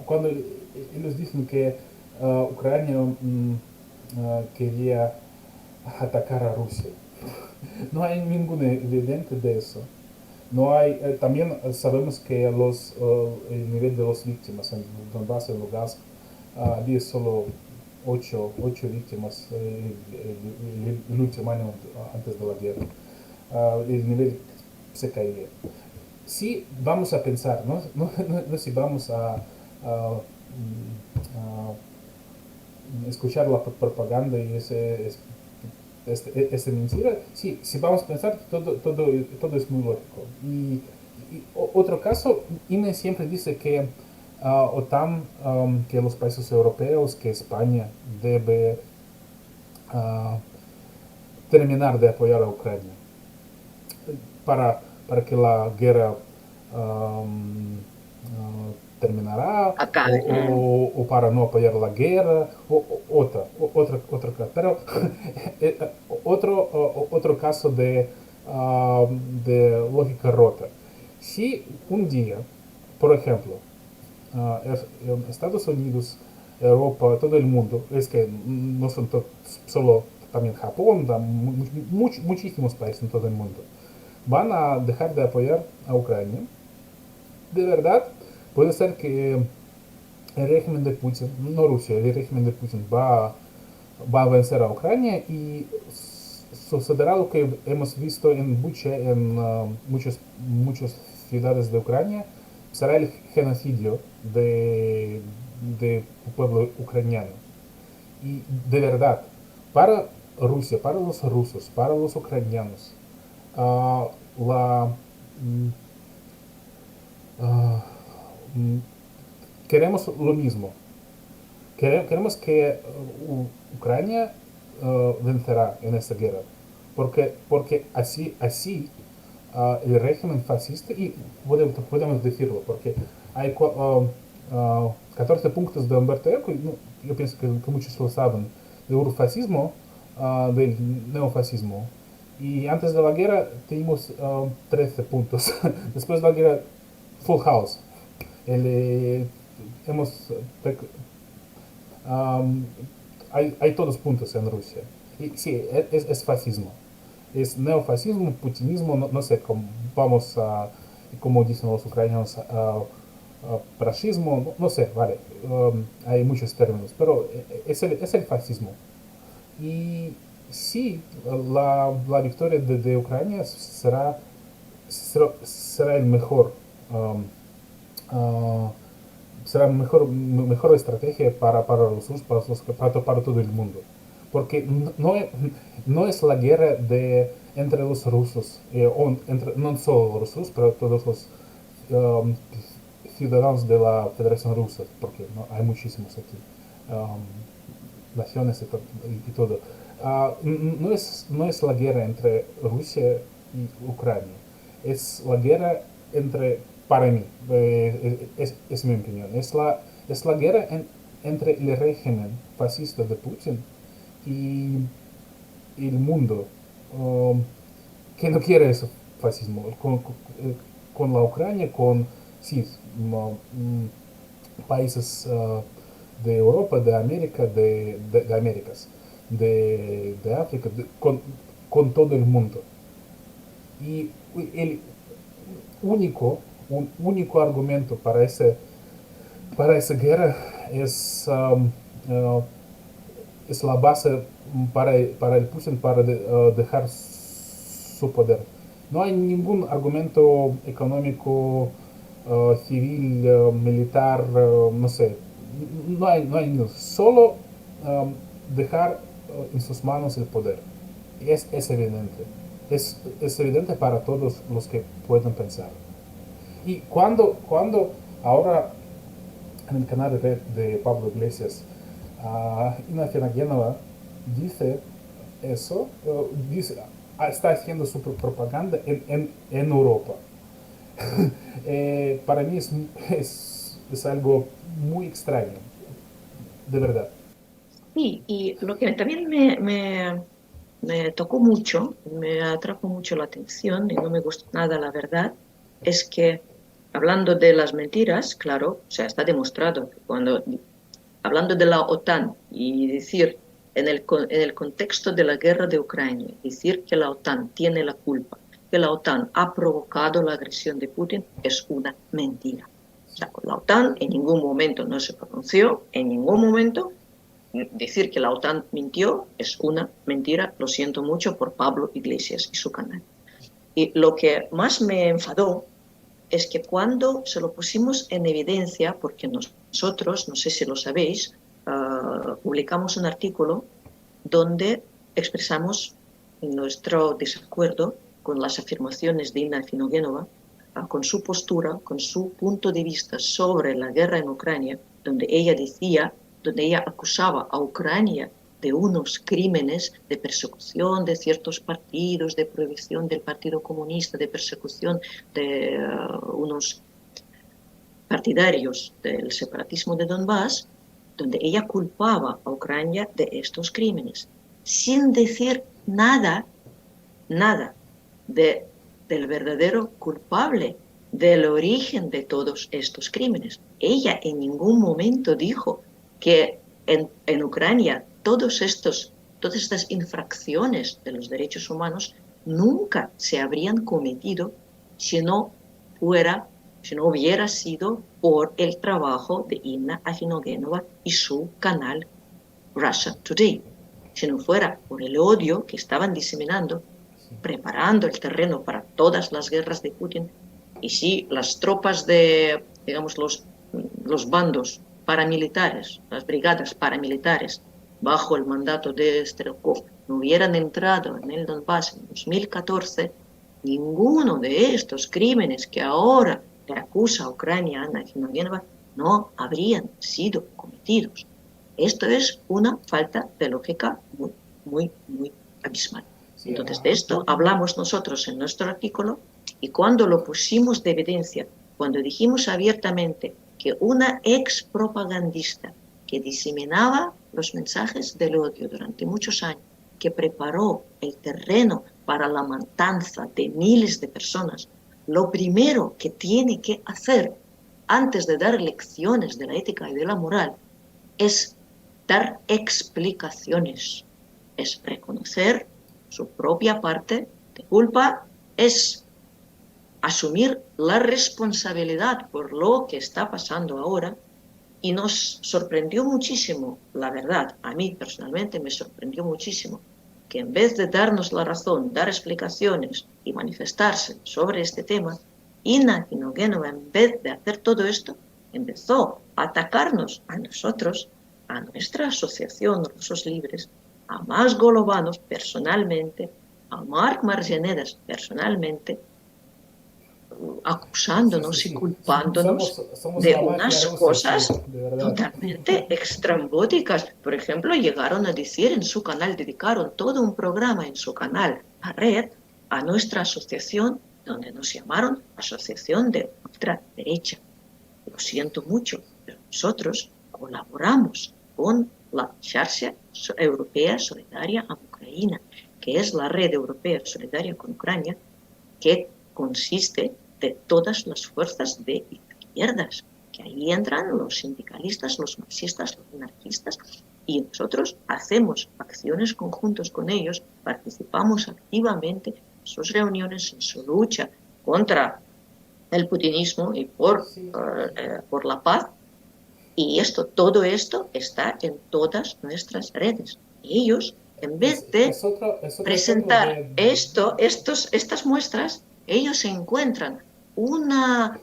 cuando ellos dicen que Ucrania quería atacar a Rusia. No hay ninguna evidencia de eso. No hay, también sabemos que el nivel de las víctimas en Donbass y Lugansk había solo ocho víctimas el último año antes de la guerra. El nivel se caía. Si vamos a pensar, no si vamos a escuchar la propaganda y esta mentira, sí, si vamos a pensar, todo es muy lógico. Y otro caso, INE siempre dice que OTAN, que los países europeos, que España debe uh, terminar de apoyar a Ucrania para que la guerra terminará acá. o para no apoyar la guerra otra pero otro caso de lógica rota. Si un día, por ejemplo, Estados Unidos, Europa, todo el mundo, es que no son solo también Japón, muchísimos países en todo el mundo, van a dejar de apoyar a Ucrania, de verdad puede ser que el régimen de Putin, no Rusia, el régimen de Putin va a vencer a Ucrania y sucederá lo que hemos visto en Bucha, en muchas ciudades de Ucrania, será el genocidio de pueblo ucraniano. Y de verdad, para Rusia, para los rusos, para los ucranianos, ah, la, mm, ah, mm, queremos lo mismo. Queremos que Ucrania vencerá en esta guerra, porque así el régimen fascista, y podemos decirlo, porque hay 14 puntos de Humberto Eco, y yo pienso que muchos lo saben, del urfascismo, del neofascismo. Y antes de la guerra tuvimos 13 puntos. Después de la guerra, full house. El, hemos Um, hay todos puntos en Rusia. Y sí, es fascismo. Es neofascismo, putinismo, no sé cómo vamos a, como dicen los ucranianos, fascismo, no sé, vale. Hay muchos términos, pero es el fascismo. Y sí, la victoria de Ucrania será el mejor. um, uh, Será mejor estrategia para los rusos, para todo el mundo. Porque no es la guerra entre los rusos, no solo los rusos, pero todos los um, ciudadanos de la Federación Rusa, porque ¿no? Hay muchísimos aquí, naciones y todo. No es la guerra entre Rusia y Ucrania, es la guerra entre, para mí, es mi opinión, es la guerra entre el régimen fascista de Putin y el mundo, um, que no quiere ese fascismo, con la Ucrania, con sí, países de Europa, de América, de Américas, de África, con todo el mundo. Y el un único argumento para esa guerra uh, es la base para el Putin para dejar su poder. No hay ningún argumento económico, civil, militar, no sé. No hay solo dejar en sus manos el poder. Es evidente. Es evidente para todos los que pueden pensar. Y cuando ahora en el canal de Pablo Iglesias, Ignacio Genova dice eso, está haciendo su propaganda en Europa. Para mí es algo muy extraño, de verdad. Sí, y lo que también me tocó mucho, me atrajo mucho la atención y no me gustó nada, la verdad, es que hablando de las mentiras, claro, o sea, está demostrado que cuando, hablando de la OTAN y decir en el contexto de la guerra de Ucrania, decir que la OTAN tiene la culpa, que la OTAN ha provocado la agresión de Putin, es una mentira. O sea, la OTAN en ningún momento no se pronunció, en ningún momento. Decir que la OTAN mintió es una mentira, lo siento mucho por Pablo Iglesias y su canal. Y lo que más me enfadó es que cuando se lo pusimos en evidencia, porque nosotros, no sé si lo sabéis, publicamos un artículo donde expresamos nuestro desacuerdo con las afirmaciones de Inna Afinogenova, con su postura, con su punto de vista sobre la guerra en Ucrania, donde ella acusaba a Ucrania de unos crímenes de persecución de ciertos partidos, de prohibición del Partido Comunista, de persecución de unos partidarios del separatismo de Donbass, donde ella culpaba a Ucrania de estos crímenes, sin decir nada del verdadero culpable, del origen de todos estos crímenes. Ella en ningún momento dijo que en Ucrania todas estas infracciones de los derechos humanos nunca se habrían cometido si no hubiera sido por el trabajo de Inna Afinogenova y su canal Russia Today. Si no fuera por el odio que estaban diseminando, preparando el terreno para todas las guerras de Putin, Y si las tropas de, digamos, los bandos paramilitares, las brigadas paramilitares, bajo el mandato de Strelkov, no hubieran entrado en el Donbass en 2014, ninguno de estos crímenes que ahora le acusa a Ucrania Ana Georgieva no habrían sido cometidos. Esto es una falta de lógica muy, muy, muy abismal. Entonces, de esto hablamos nosotros en nuestro artículo, y cuando lo pusimos de evidencia, cuando dijimos abiertamente que una ex propagandista que diseminaba los mensajes del odio durante muchos años, que preparó el terreno para la matanza de miles de personas, lo primero que tiene que hacer antes de dar lecciones de la ética y de la moral es dar explicaciones, es reconocer su propia parte de culpa, es asumir la responsabilidad por lo que está pasando ahora. Y nos sorprendió muchísimo, la verdad, a mí personalmente me sorprendió muchísimo, que en vez de darnos la razón, dar explicaciones y manifestarse sobre este tema, Inna Kinoghenova, en vez de hacer todo esto, empezó a atacarnos a nosotros, a nuestra asociación Rusos Libres, a Max Golovanov personalmente, a Marc Margenedas personalmente, acusándonos y culpándonos de unas cosas totalmente extrambóticas. Por ejemplo, llegaron a decir en su canal, dedicaron todo un programa en su canal, a Red, a nuestra asociación, donde nos llamaron Asociación de Ultraderecha. Lo siento mucho, pero nosotros colaboramos con la Xarxa Europea Solidaria a Ucrania, que es la red europea solidaria con Ucrania, que consiste de todas las fuerzas de izquierdas, que ahí entran los sindicalistas, los marxistas, los anarquistas, y nosotros hacemos acciones conjuntas con ellos, participamos activamente en sus reuniones, en su lucha contra el putinismo y por la paz. Y todo esto está en todas nuestras redes. Y ellos, en vez de presentar estas muestras, ellos encuentran una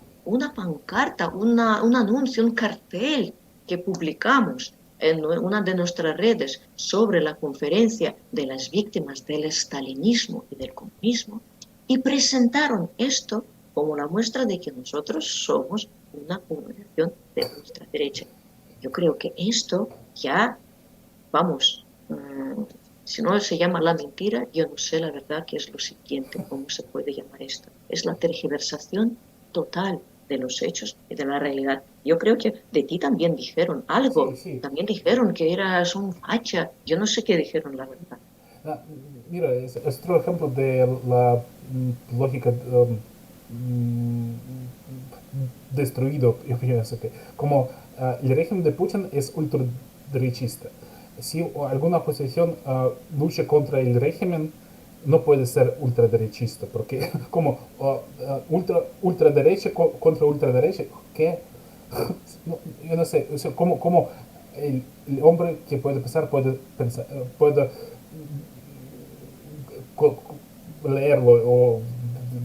pancarta, un anuncio, un cartel que publicamos en una de nuestras redes sobre la conferencia de las víctimas del estalinismo y del comunismo, y presentaron esto como la muestra de que nosotros somos una organización de ultraderecha. Yo creo que esto ya, vamos, si no se llama la mentira, yo no sé la verdad qué es lo siguiente, cómo se puede llamar esto. Es la tergiversación total de los hechos y de la realidad. Yo creo que de ti también dijeron algo, también dijeron que eras un facha, yo no sé qué dijeron la verdad. Mira, es otro ejemplo de la lógica destruido, yo pienso que como el régimen de Putin es ultraderechista. Si alguna oposición lucha contra el régimen, no puede ser ultraderechista, porque como ultraderecha contra ultraderecha, ¿qué? No, yo no sé, o sea, como el hombre que puede pensar puede leerlo o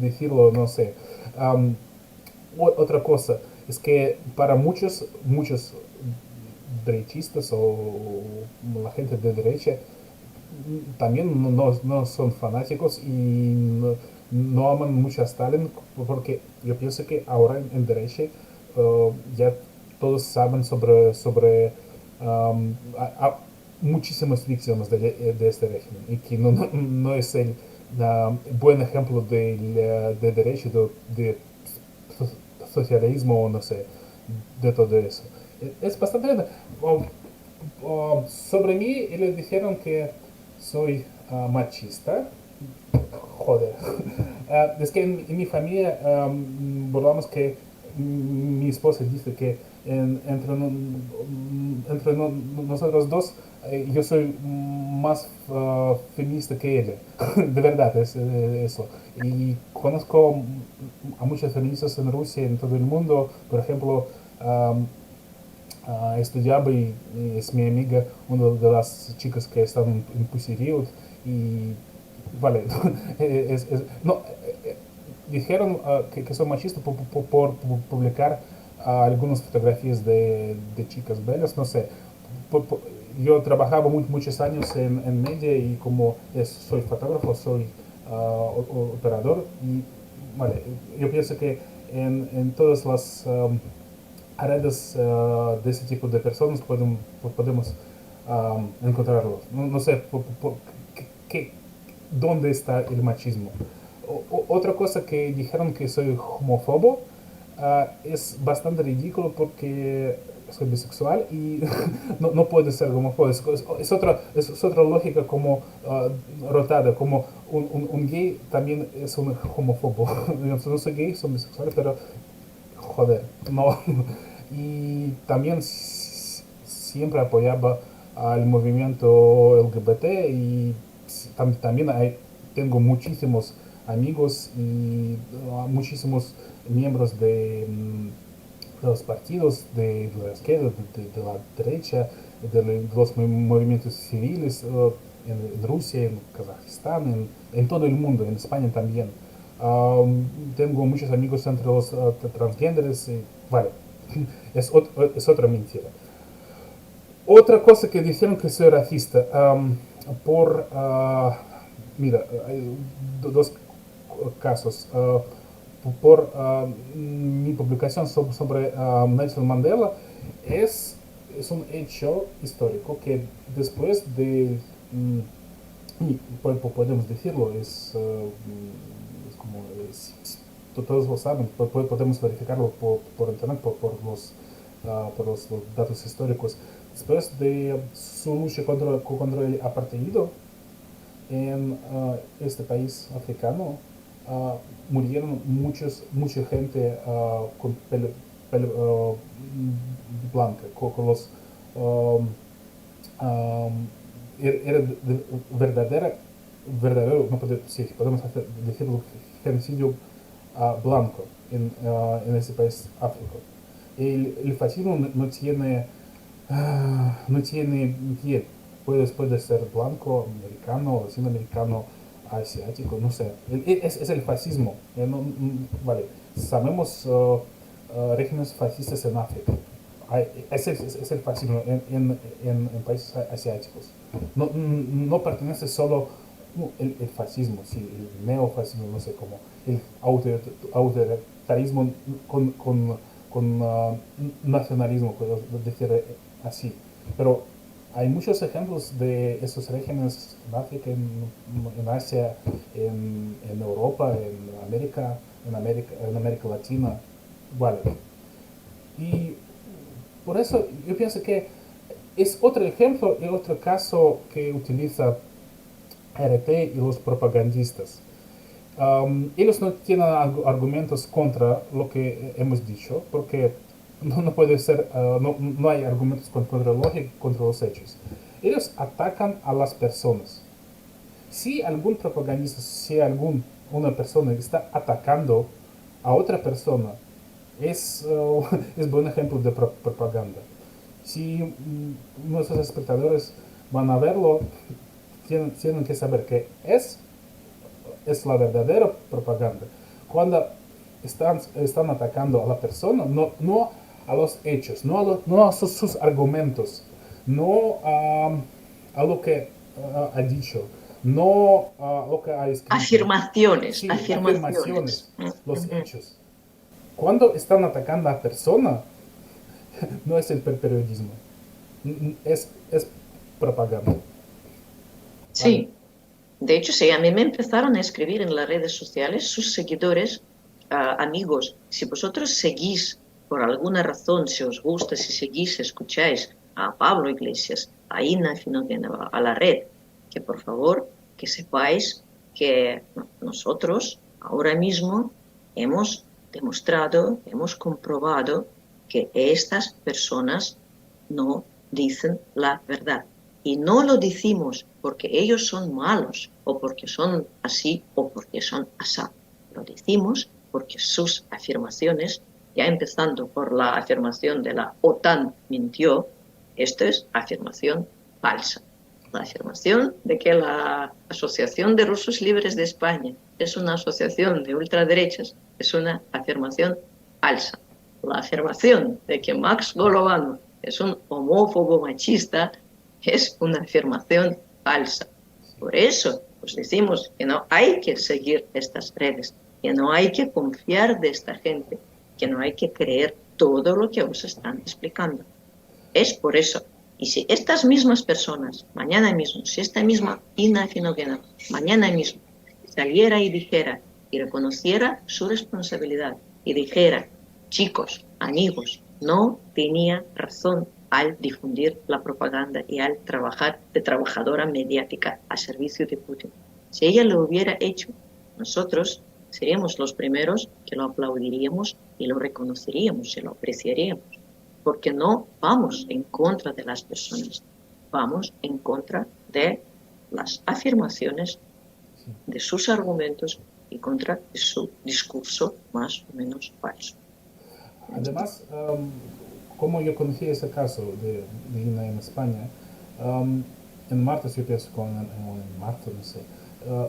decirlo, no sé. Otra cosa es que para muchos derechistas o la gente de derecha también no son fanáticos y no aman mucho a Stalin, porque yo pienso que ahora en derecha ya todos saben sobre muchísimas víctimas de este régimen y que no es el buen ejemplo de derecha, de socialismo, no sé, de todo eso. Es bastante... sobre mí les dijeron que soy machista. Joder. Es que en mi familia volvamos que mi esposa dice que entre nosotros dos yo soy más feminista que ella. De verdad, es eso. Y conozco a muchas feministas en Rusia, en todo el mundo. Por ejemplo, estudiaba y es mi amiga, una de las chicas que están en Pussy Riot. Y vale, no, dijeron que soy machista por publicar algunas fotografías de chicas bellas, no sé. Yo trabajaba muchos años en media y como soy fotógrafo, soy operador y vale, yo pienso que en todas las redes de ese tipo de personas podemos encontrarlos. No sé qué- dónde está el machismo. Otra cosa que dijeron que soy homófobo es bastante ridículo porque soy bisexual y no puede ser homófobo. Es otra lógica como rotada, como un gay también es un homófobo. Yo no soy gay, soy bisexual, pero joder, no. Y también siempre apoyaba al movimiento LGBT y también tengo muchísimos amigos y muchísimos miembros de los partidos de la izquierda, de la derecha, de los movimientos civiles en Rusia, en Kazajistán, en todo el mundo, en España también. Tengo muchos amigos entre los transgéneros. Vale, es otra mentira. Otra cosa que dijeron que soy racista, por, mira, hay dos casos. Por mi publicación sobre Nelson Mandela es un hecho histórico que después de, podemos decirlo, es como, todos lo saben, podemos verificarlo por internet, por los datos históricos. Después de su lucha contra el apartheid en este país africano, murieron mucha gente con pelo blanca, con los era verdadero, no sí, podemos decirlo, genocidio blanco en ese país África. El fascismo no tiene piel. Puede ser blanco, americano, latinoamericano, asiático, no sé. Es el fascismo. Vale, sabemos regímenes fascistas en África. Es el fascismo en países asiáticos. No pertenece solo el fascismo, sí, el neofascismo, no sé cómo, el autoritarismo con nacionalismo, puedo decir así. Pero hay muchos ejemplos de esos regímenes en África, en Asia, en Europa, en América Latina. Vale. Y por eso yo pienso que es otro ejemplo y otro caso que utiliza RT y los propagandistas. Ellos no tienen argumentos contra lo que hemos dicho, porque no puede ser, no hay argumentos contra la lógica, contra los hechos. Ellos atacan a las personas. Si algún propagandista, si una persona está atacando a otra persona, es buen ejemplo de propaganda. Si nuestros espectadores van a verlo, tienen que saber que es la verdadera propaganda. Cuando están atacando a la persona, no a los hechos, no a sus argumentos, no a lo que ha dicho, no a lo que ha escrito. Afirmaciones, Sí, afirmaciones. los hechos. Cuando están atacando a la persona, no es el periodismo, es propaganda. Sí, de hecho, sí, a mí me empezaron a escribir en las redes sociales sus seguidores, amigos, si vosotros seguís por alguna razón, si os gusta, si seguís, escucháis a Pablo Iglesias, a Ina Finogenova, a la red, que por favor, que sepáis que nosotros ahora mismo hemos demostrado, hemos comprobado que estas personas no dicen la verdad. Y no lo decimos porque ellos son malos, o porque son así, o porque son asá. Lo decimos porque sus afirmaciones, ya empezando por la afirmación de la OTAN mintió, esto es afirmación falsa. La afirmación de que la Asociación de Rusos Libres de España es una asociación de ultraderechas es una afirmación falsa. La afirmación de que Max Golovano es un homófobo machista es una afirmación falsa. Por eso os decimos que no hay que seguir estas redes, que no hay que confiar de esta gente, que no hay que creer todo lo que os están explicando. Es por eso. Y si estas mismas personas, mañana mismo, si esta misma Ina Finogena, mañana mismo, saliera y dijera y reconociera su responsabilidad y dijera, chicos, amigos, no tenía razón al difundir la propaganda y al trabajar de trabajadora mediática a servicio de Putin. Si ella lo hubiera hecho, nosotros seríamos los primeros que lo aplaudiríamos y lo reconoceríamos y lo apreciaríamos. Porque no vamos en contra de las personas, vamos en contra de las afirmaciones, de sus argumentos y contra de su discurso más o menos falso. Además, como yo conocí ese caso de Ina en España, en martes, yo pienso en marzo, no sé,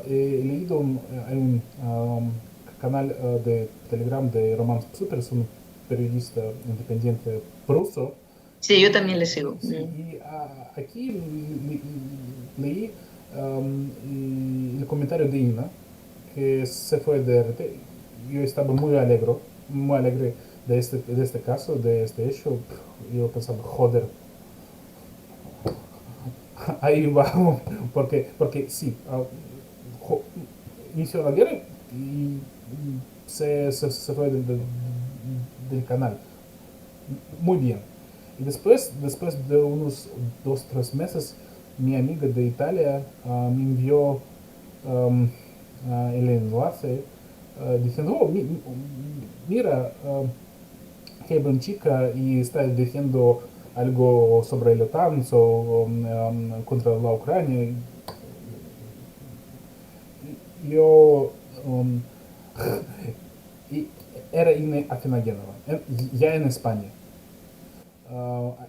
he leído hay un canal de Telegram de Roman Super, es un periodista independiente ruso. Sí, yo también le sigo. Sí, y aquí leí el comentario de Ina, que se fue de RT. Yo estaba muy alegre de este caso, de este hecho. Yo pensaba, joder, ahí vamos, porque sí, inició la guerra y se fue del canal. Muy bien. Y después de unos 2 o 3 meses, mi amiga de Italia me envió el enlace diciendo, oh, mira, que chica y está diciendo algo sobre la OTAN contra la Ucrania. Yo y era Afinagenova, ya en España.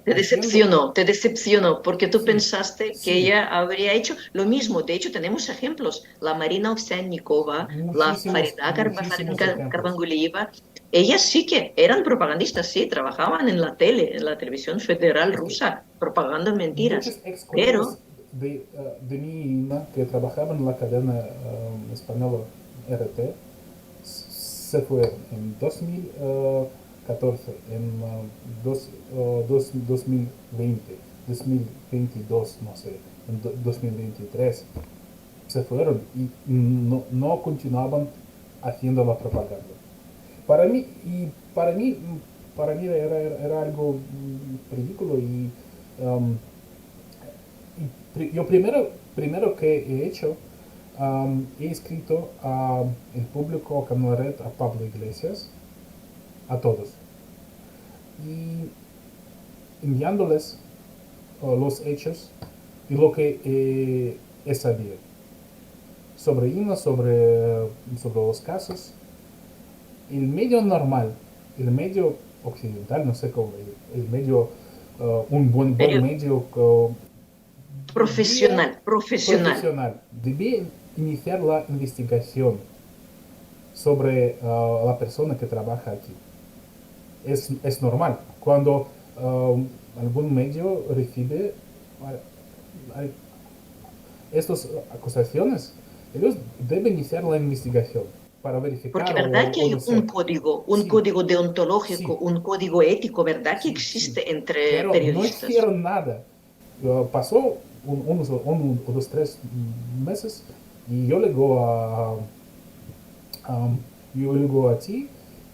Te decepcionó, porque tú Sí, pensaste que sí, ella habría hecho lo mismo. De hecho, tenemos ejemplos. La Marina Ovsyannikova, la Farida muchísimos ejemplos. Karbangulieva, ellas sí que eran propagandistas, sí, trabajaban en la tele, en la televisión federal Es que rusa, propagando mentiras. muchos ex Pero colegas de mí que trabajaban en la cadena española RT se fueron en 2014, en 2020, 2022, no sé, en 2023, se fueron y no continuaban haciendo la propaganda. Para mí, y para mí era algo ridículo um, yo primero que he hecho, he escrito al público Canoaret, a Pablo Iglesias, a todos, y enviándoles los hechos y lo que he sabido sobre Ina, sobre los casos. El medio normal, el medio occidental, no sé cómo, el medio, un buen medio debía, profesional. profesional, debía iniciar la investigación sobre la persona que trabaja aquí. Es normal. Cuando algún medio recibe estas acusaciones, ellos deben iniciar la investigación para Porque verificar verdad que o hay no sé. un Sí, código deontológico, sí, un código ético, ¿verdad? Que sí. existe entre Pero no periodistas. hicieron nada. Pasó unos 2 o 3 meses y yo le digo a ti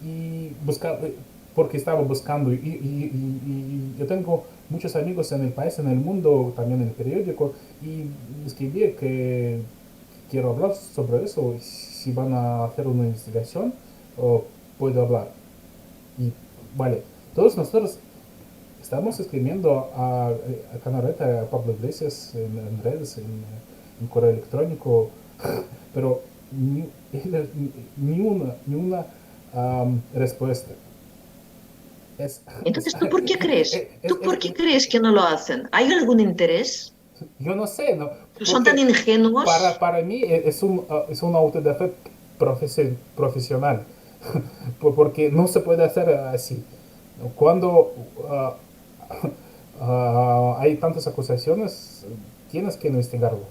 y porque estaba buscando y yo tengo muchos amigos en el país, en el mundo, también en el periódico y escribí que quiero hablar sobre eso, si van a hacer una investigación puedo hablar y vale, todos nosotros estamos escribiendo a Canareta, a Pablo Iglesias en redes, en correo electrónico, pero ni una respuesta. Es, es, Entonces, ¿tú por qué crees? es, es, ¿Tú por es- qué crees que no lo hacen? ¿Hay algún interés? Yo no sé, ¿no? Son tan Porque ingenuos. para mí es un auto de fe profesional, porque no se puede hacer así. Cuando ah, hay tantas acusaciones, tienes que investigarlo.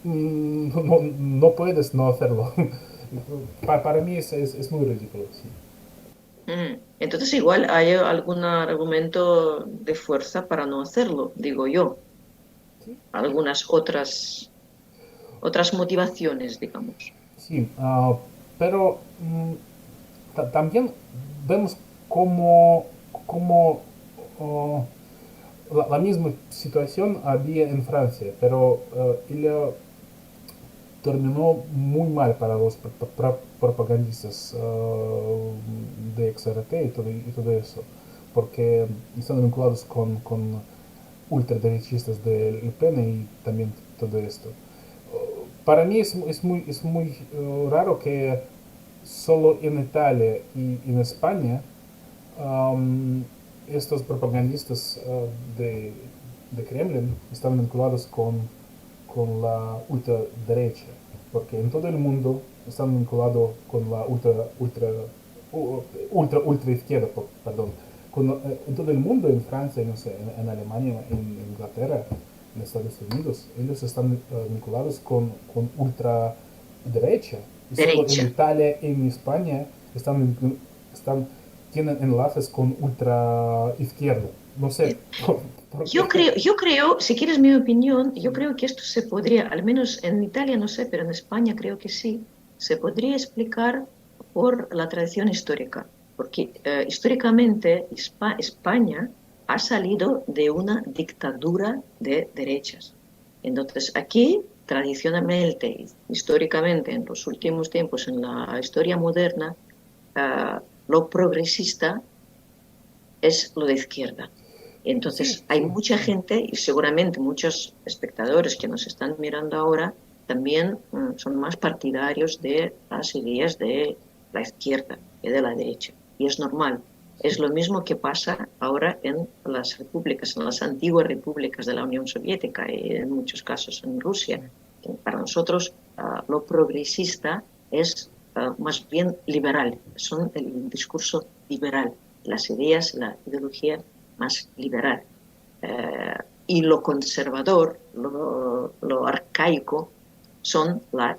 No puedes no hacerlo. Para mí es muy ridículo, sí. Entonces igual hay algún argumento de fuerza para no hacerlo, digo yo. Sí, Algunas otras motivaciones, digamos. sí, pero también vemos cómo, cómo oh, la misma situación había en Francia, pero ella terminó muy mal para los propagandistas de XRT y todo eso, porque están vinculados con ultraderechistas del Le Pen y también todo esto. Para mí es muy raro que solo en Italia y en España um, estos propagandistas de Kremlin están vinculados con la ultraderecha, porque en todo el mundo están vinculados con la ultra izquierda, perdón. En todo el mundo, en Francia, no sé, en Alemania, en Inglaterra, en Estados Unidos, ellos están vinculados con ultraderecha. Y solo en Derecha. Italia y en España están, tienen enlaces con ultra izquierda. No sé por qué. Yo creo, si quieres mi opinión, yo creo que esto se podría, al menos en Italia no sé, pero en España creo que sí, se podría explicar por la tradición histórica, porque históricamente España ha salido de una dictadura de derechas. Entonces aquí, tradicionalmente, históricamente, en los últimos tiempos, en la historia moderna, lo progresista es lo de izquierda. Sí, Entonces, hay sí, mucha sí. gente y seguramente muchos espectadores que nos están mirando ahora también son más partidarios de las ideas de la izquierda que de la derecha. Y es normal. Es lo mismo que pasa ahora en las repúblicas, en las antiguas repúblicas de la Unión Soviética y en muchos casos en Rusia. Para nosotros, lo progresista es más bien liberal, son el discurso liberal, las ideas, la ideología más liberal. Eh, y lo conservador, lo arcaico, son las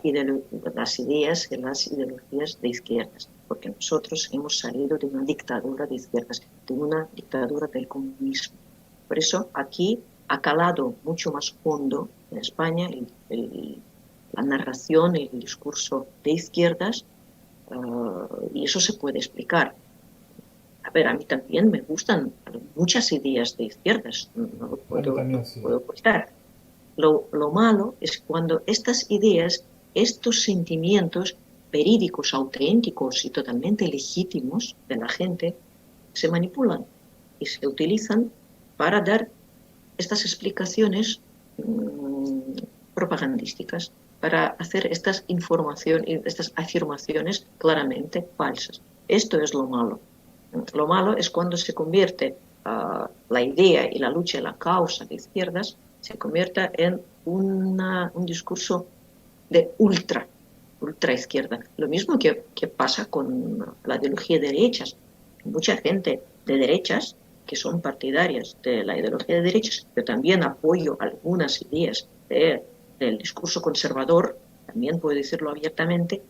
ideas y las ideologías de izquierdas, porque nosotros hemos salido de una dictadura de izquierdas, de una dictadura del comunismo. Por eso aquí ha calado mucho más hondo en España la narración y el discurso de izquierdas, y eso se puede explicar. A ver, a mí también me gustan muchas ideas de izquierdas, A mí no también lo sí. puedo ocultar. Lo malo es cuando estas ideas, estos sentimientos verídicos, auténticos y totalmente legítimos de la gente se manipulan y se utilizan para dar estas explicaciones propagandísticas, para hacer estas informaciones, estas afirmaciones claramente falsas. Esto es lo malo. Lo malo es cuando se convierte la idea y la lucha y la causa de izquierdas se convierta en un discurso de ultra izquierda. Lo mismo que pasa con la ideología de derechas. Mucha gente de derechas que son partidarias de la ideología de derechas, pero también apoyo algunas ideas del discurso conservador, también puedo decirlo abiertamente,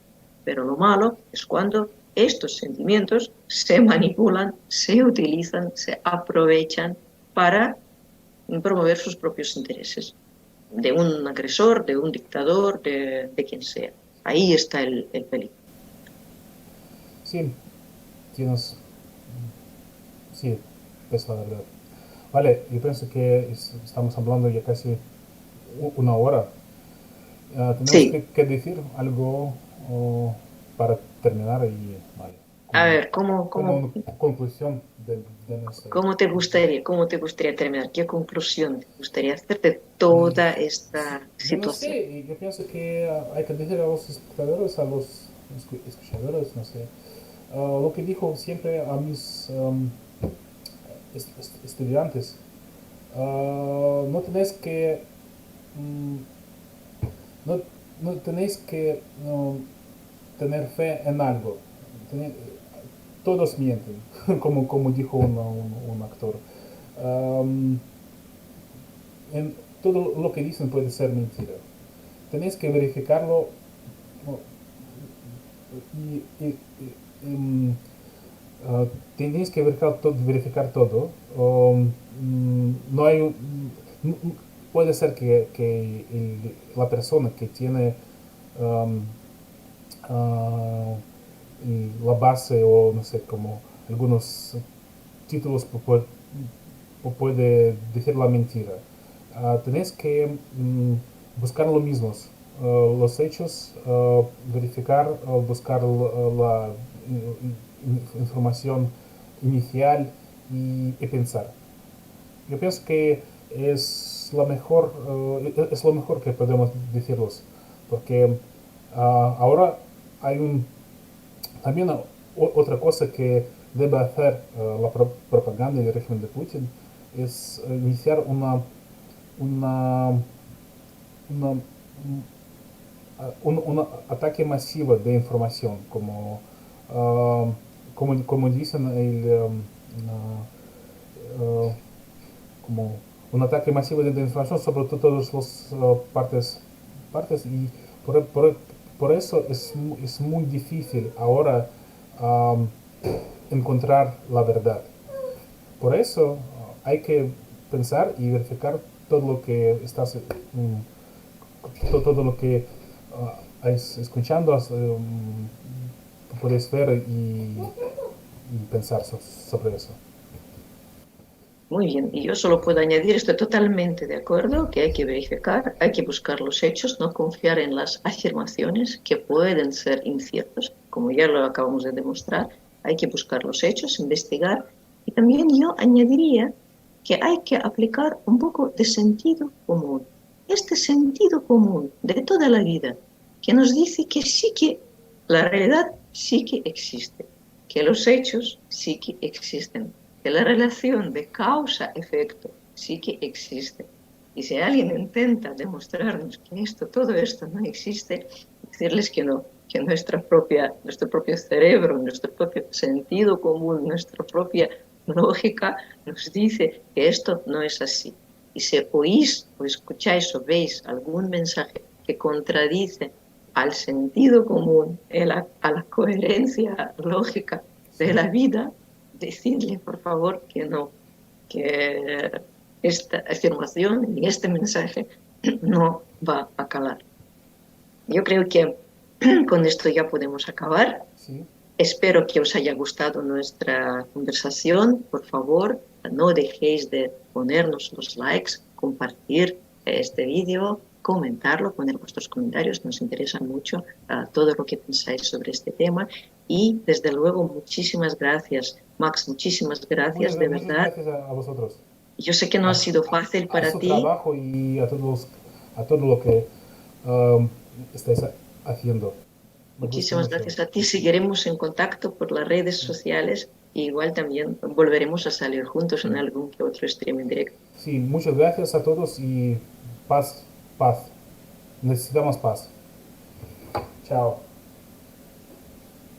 pero lo malo es cuando estos sentimientos se manipulan, se utilizan, se aprovechan para promover sus propios intereses, de un agresor, de un dictador, de quien sea. Ahí está el peligro. Sí, tienes, sí, es la verdad. Vale, yo pienso que estamos hablando ya casi una hora. Tenemos Sí, que decir algo para terminar y vale, a como, ver, ¿cómo, como cómo, una conclusión de nuestra. cómo te gustaría terminar? ¿Qué conclusión te gustaría hacer de Y toda esta yo no situación? sé, yo pienso que hay que decir a los espectadores, a los escuchadores, no sé, lo que dijo siempre a mis estudiantes. No tenés que mm, no, no tenéis que tener fe en algo. Tené- Todos mienten, como dijo un actor. Am, todo lo que dicen puede ser mentira. Tenéis que verificarlo ¿no? y, tenéis que verificar todo. No hay, puede ser que la persona que tiene um, uh, la base o no sé, como algunos títulos puede decir la mentira. Tenéis que buscar lo mismo, los hechos, verificar, buscar la información inicial y pensar. Yo pienso que es lo mejor que podemos decirlos, porque ahora hay también otra cosa que debe hacer la propaganda y el régimen de Putin es iniciar una, una, un ataque masivo de información, como dicen, uh, como un ataque masivo de información sobre todas las partes y por eso es muy difícil ahora um, encontrar la verdad. Por eso hay que pensar y verificar todo lo que estás, todo lo que escuchando, puedes ver y pensar sobre eso. Muy bien, y yo solo puedo añadir, estoy totalmente de acuerdo que hay que verificar, hay que buscar los hechos, no confiar en las afirmaciones que pueden ser inciertos, como ya lo acabamos de demostrar, hay que buscar los hechos, investigar, y también yo añadiría que hay que aplicar un poco de sentido común, este sentido común de toda la vida, que nos dice que sí que la realidad sí que existe, que los hechos sí que existen, que la relación de causa-efecto sí que existe. Y si alguien intenta demostrarnos que todo esto no existe, decirles que no, que nuestro propio cerebro, nuestro propio sentido común, nuestra propia lógica nos dice que esto no es así. Y si oís o escucháis o veis algún mensaje que contradice al sentido común, a la coherencia lógica de Sí. la vida, decidle por favor que no, que esta afirmación y este mensaje no va a calar. Yo creo que con esto ya podemos acabar. Sí. Espero que os haya gustado nuestra conversación. Por favor, no dejéis de ponernos los likes, compartir este vídeo, comentarlo, poner vuestros comentarios. Nos interesa mucho todo lo que pensáis sobre este tema. Y desde luego, muchísimas gracias, Max, muchísimas gracias, de Muchas verdad. gracias a vosotros. Yo sé que no ha sido fácil A para su ti. trabajo y a todo lo que um, estáis haciendo. Me gusta Muchísimas mucho. gracias a ti. Seguiremos en contacto por las redes sociales y igual también volveremos a salir juntos en Sí. algún que otro stream en directo. Sí, muchas gracias a todos y paz, paz. Necesitamos paz. Chao.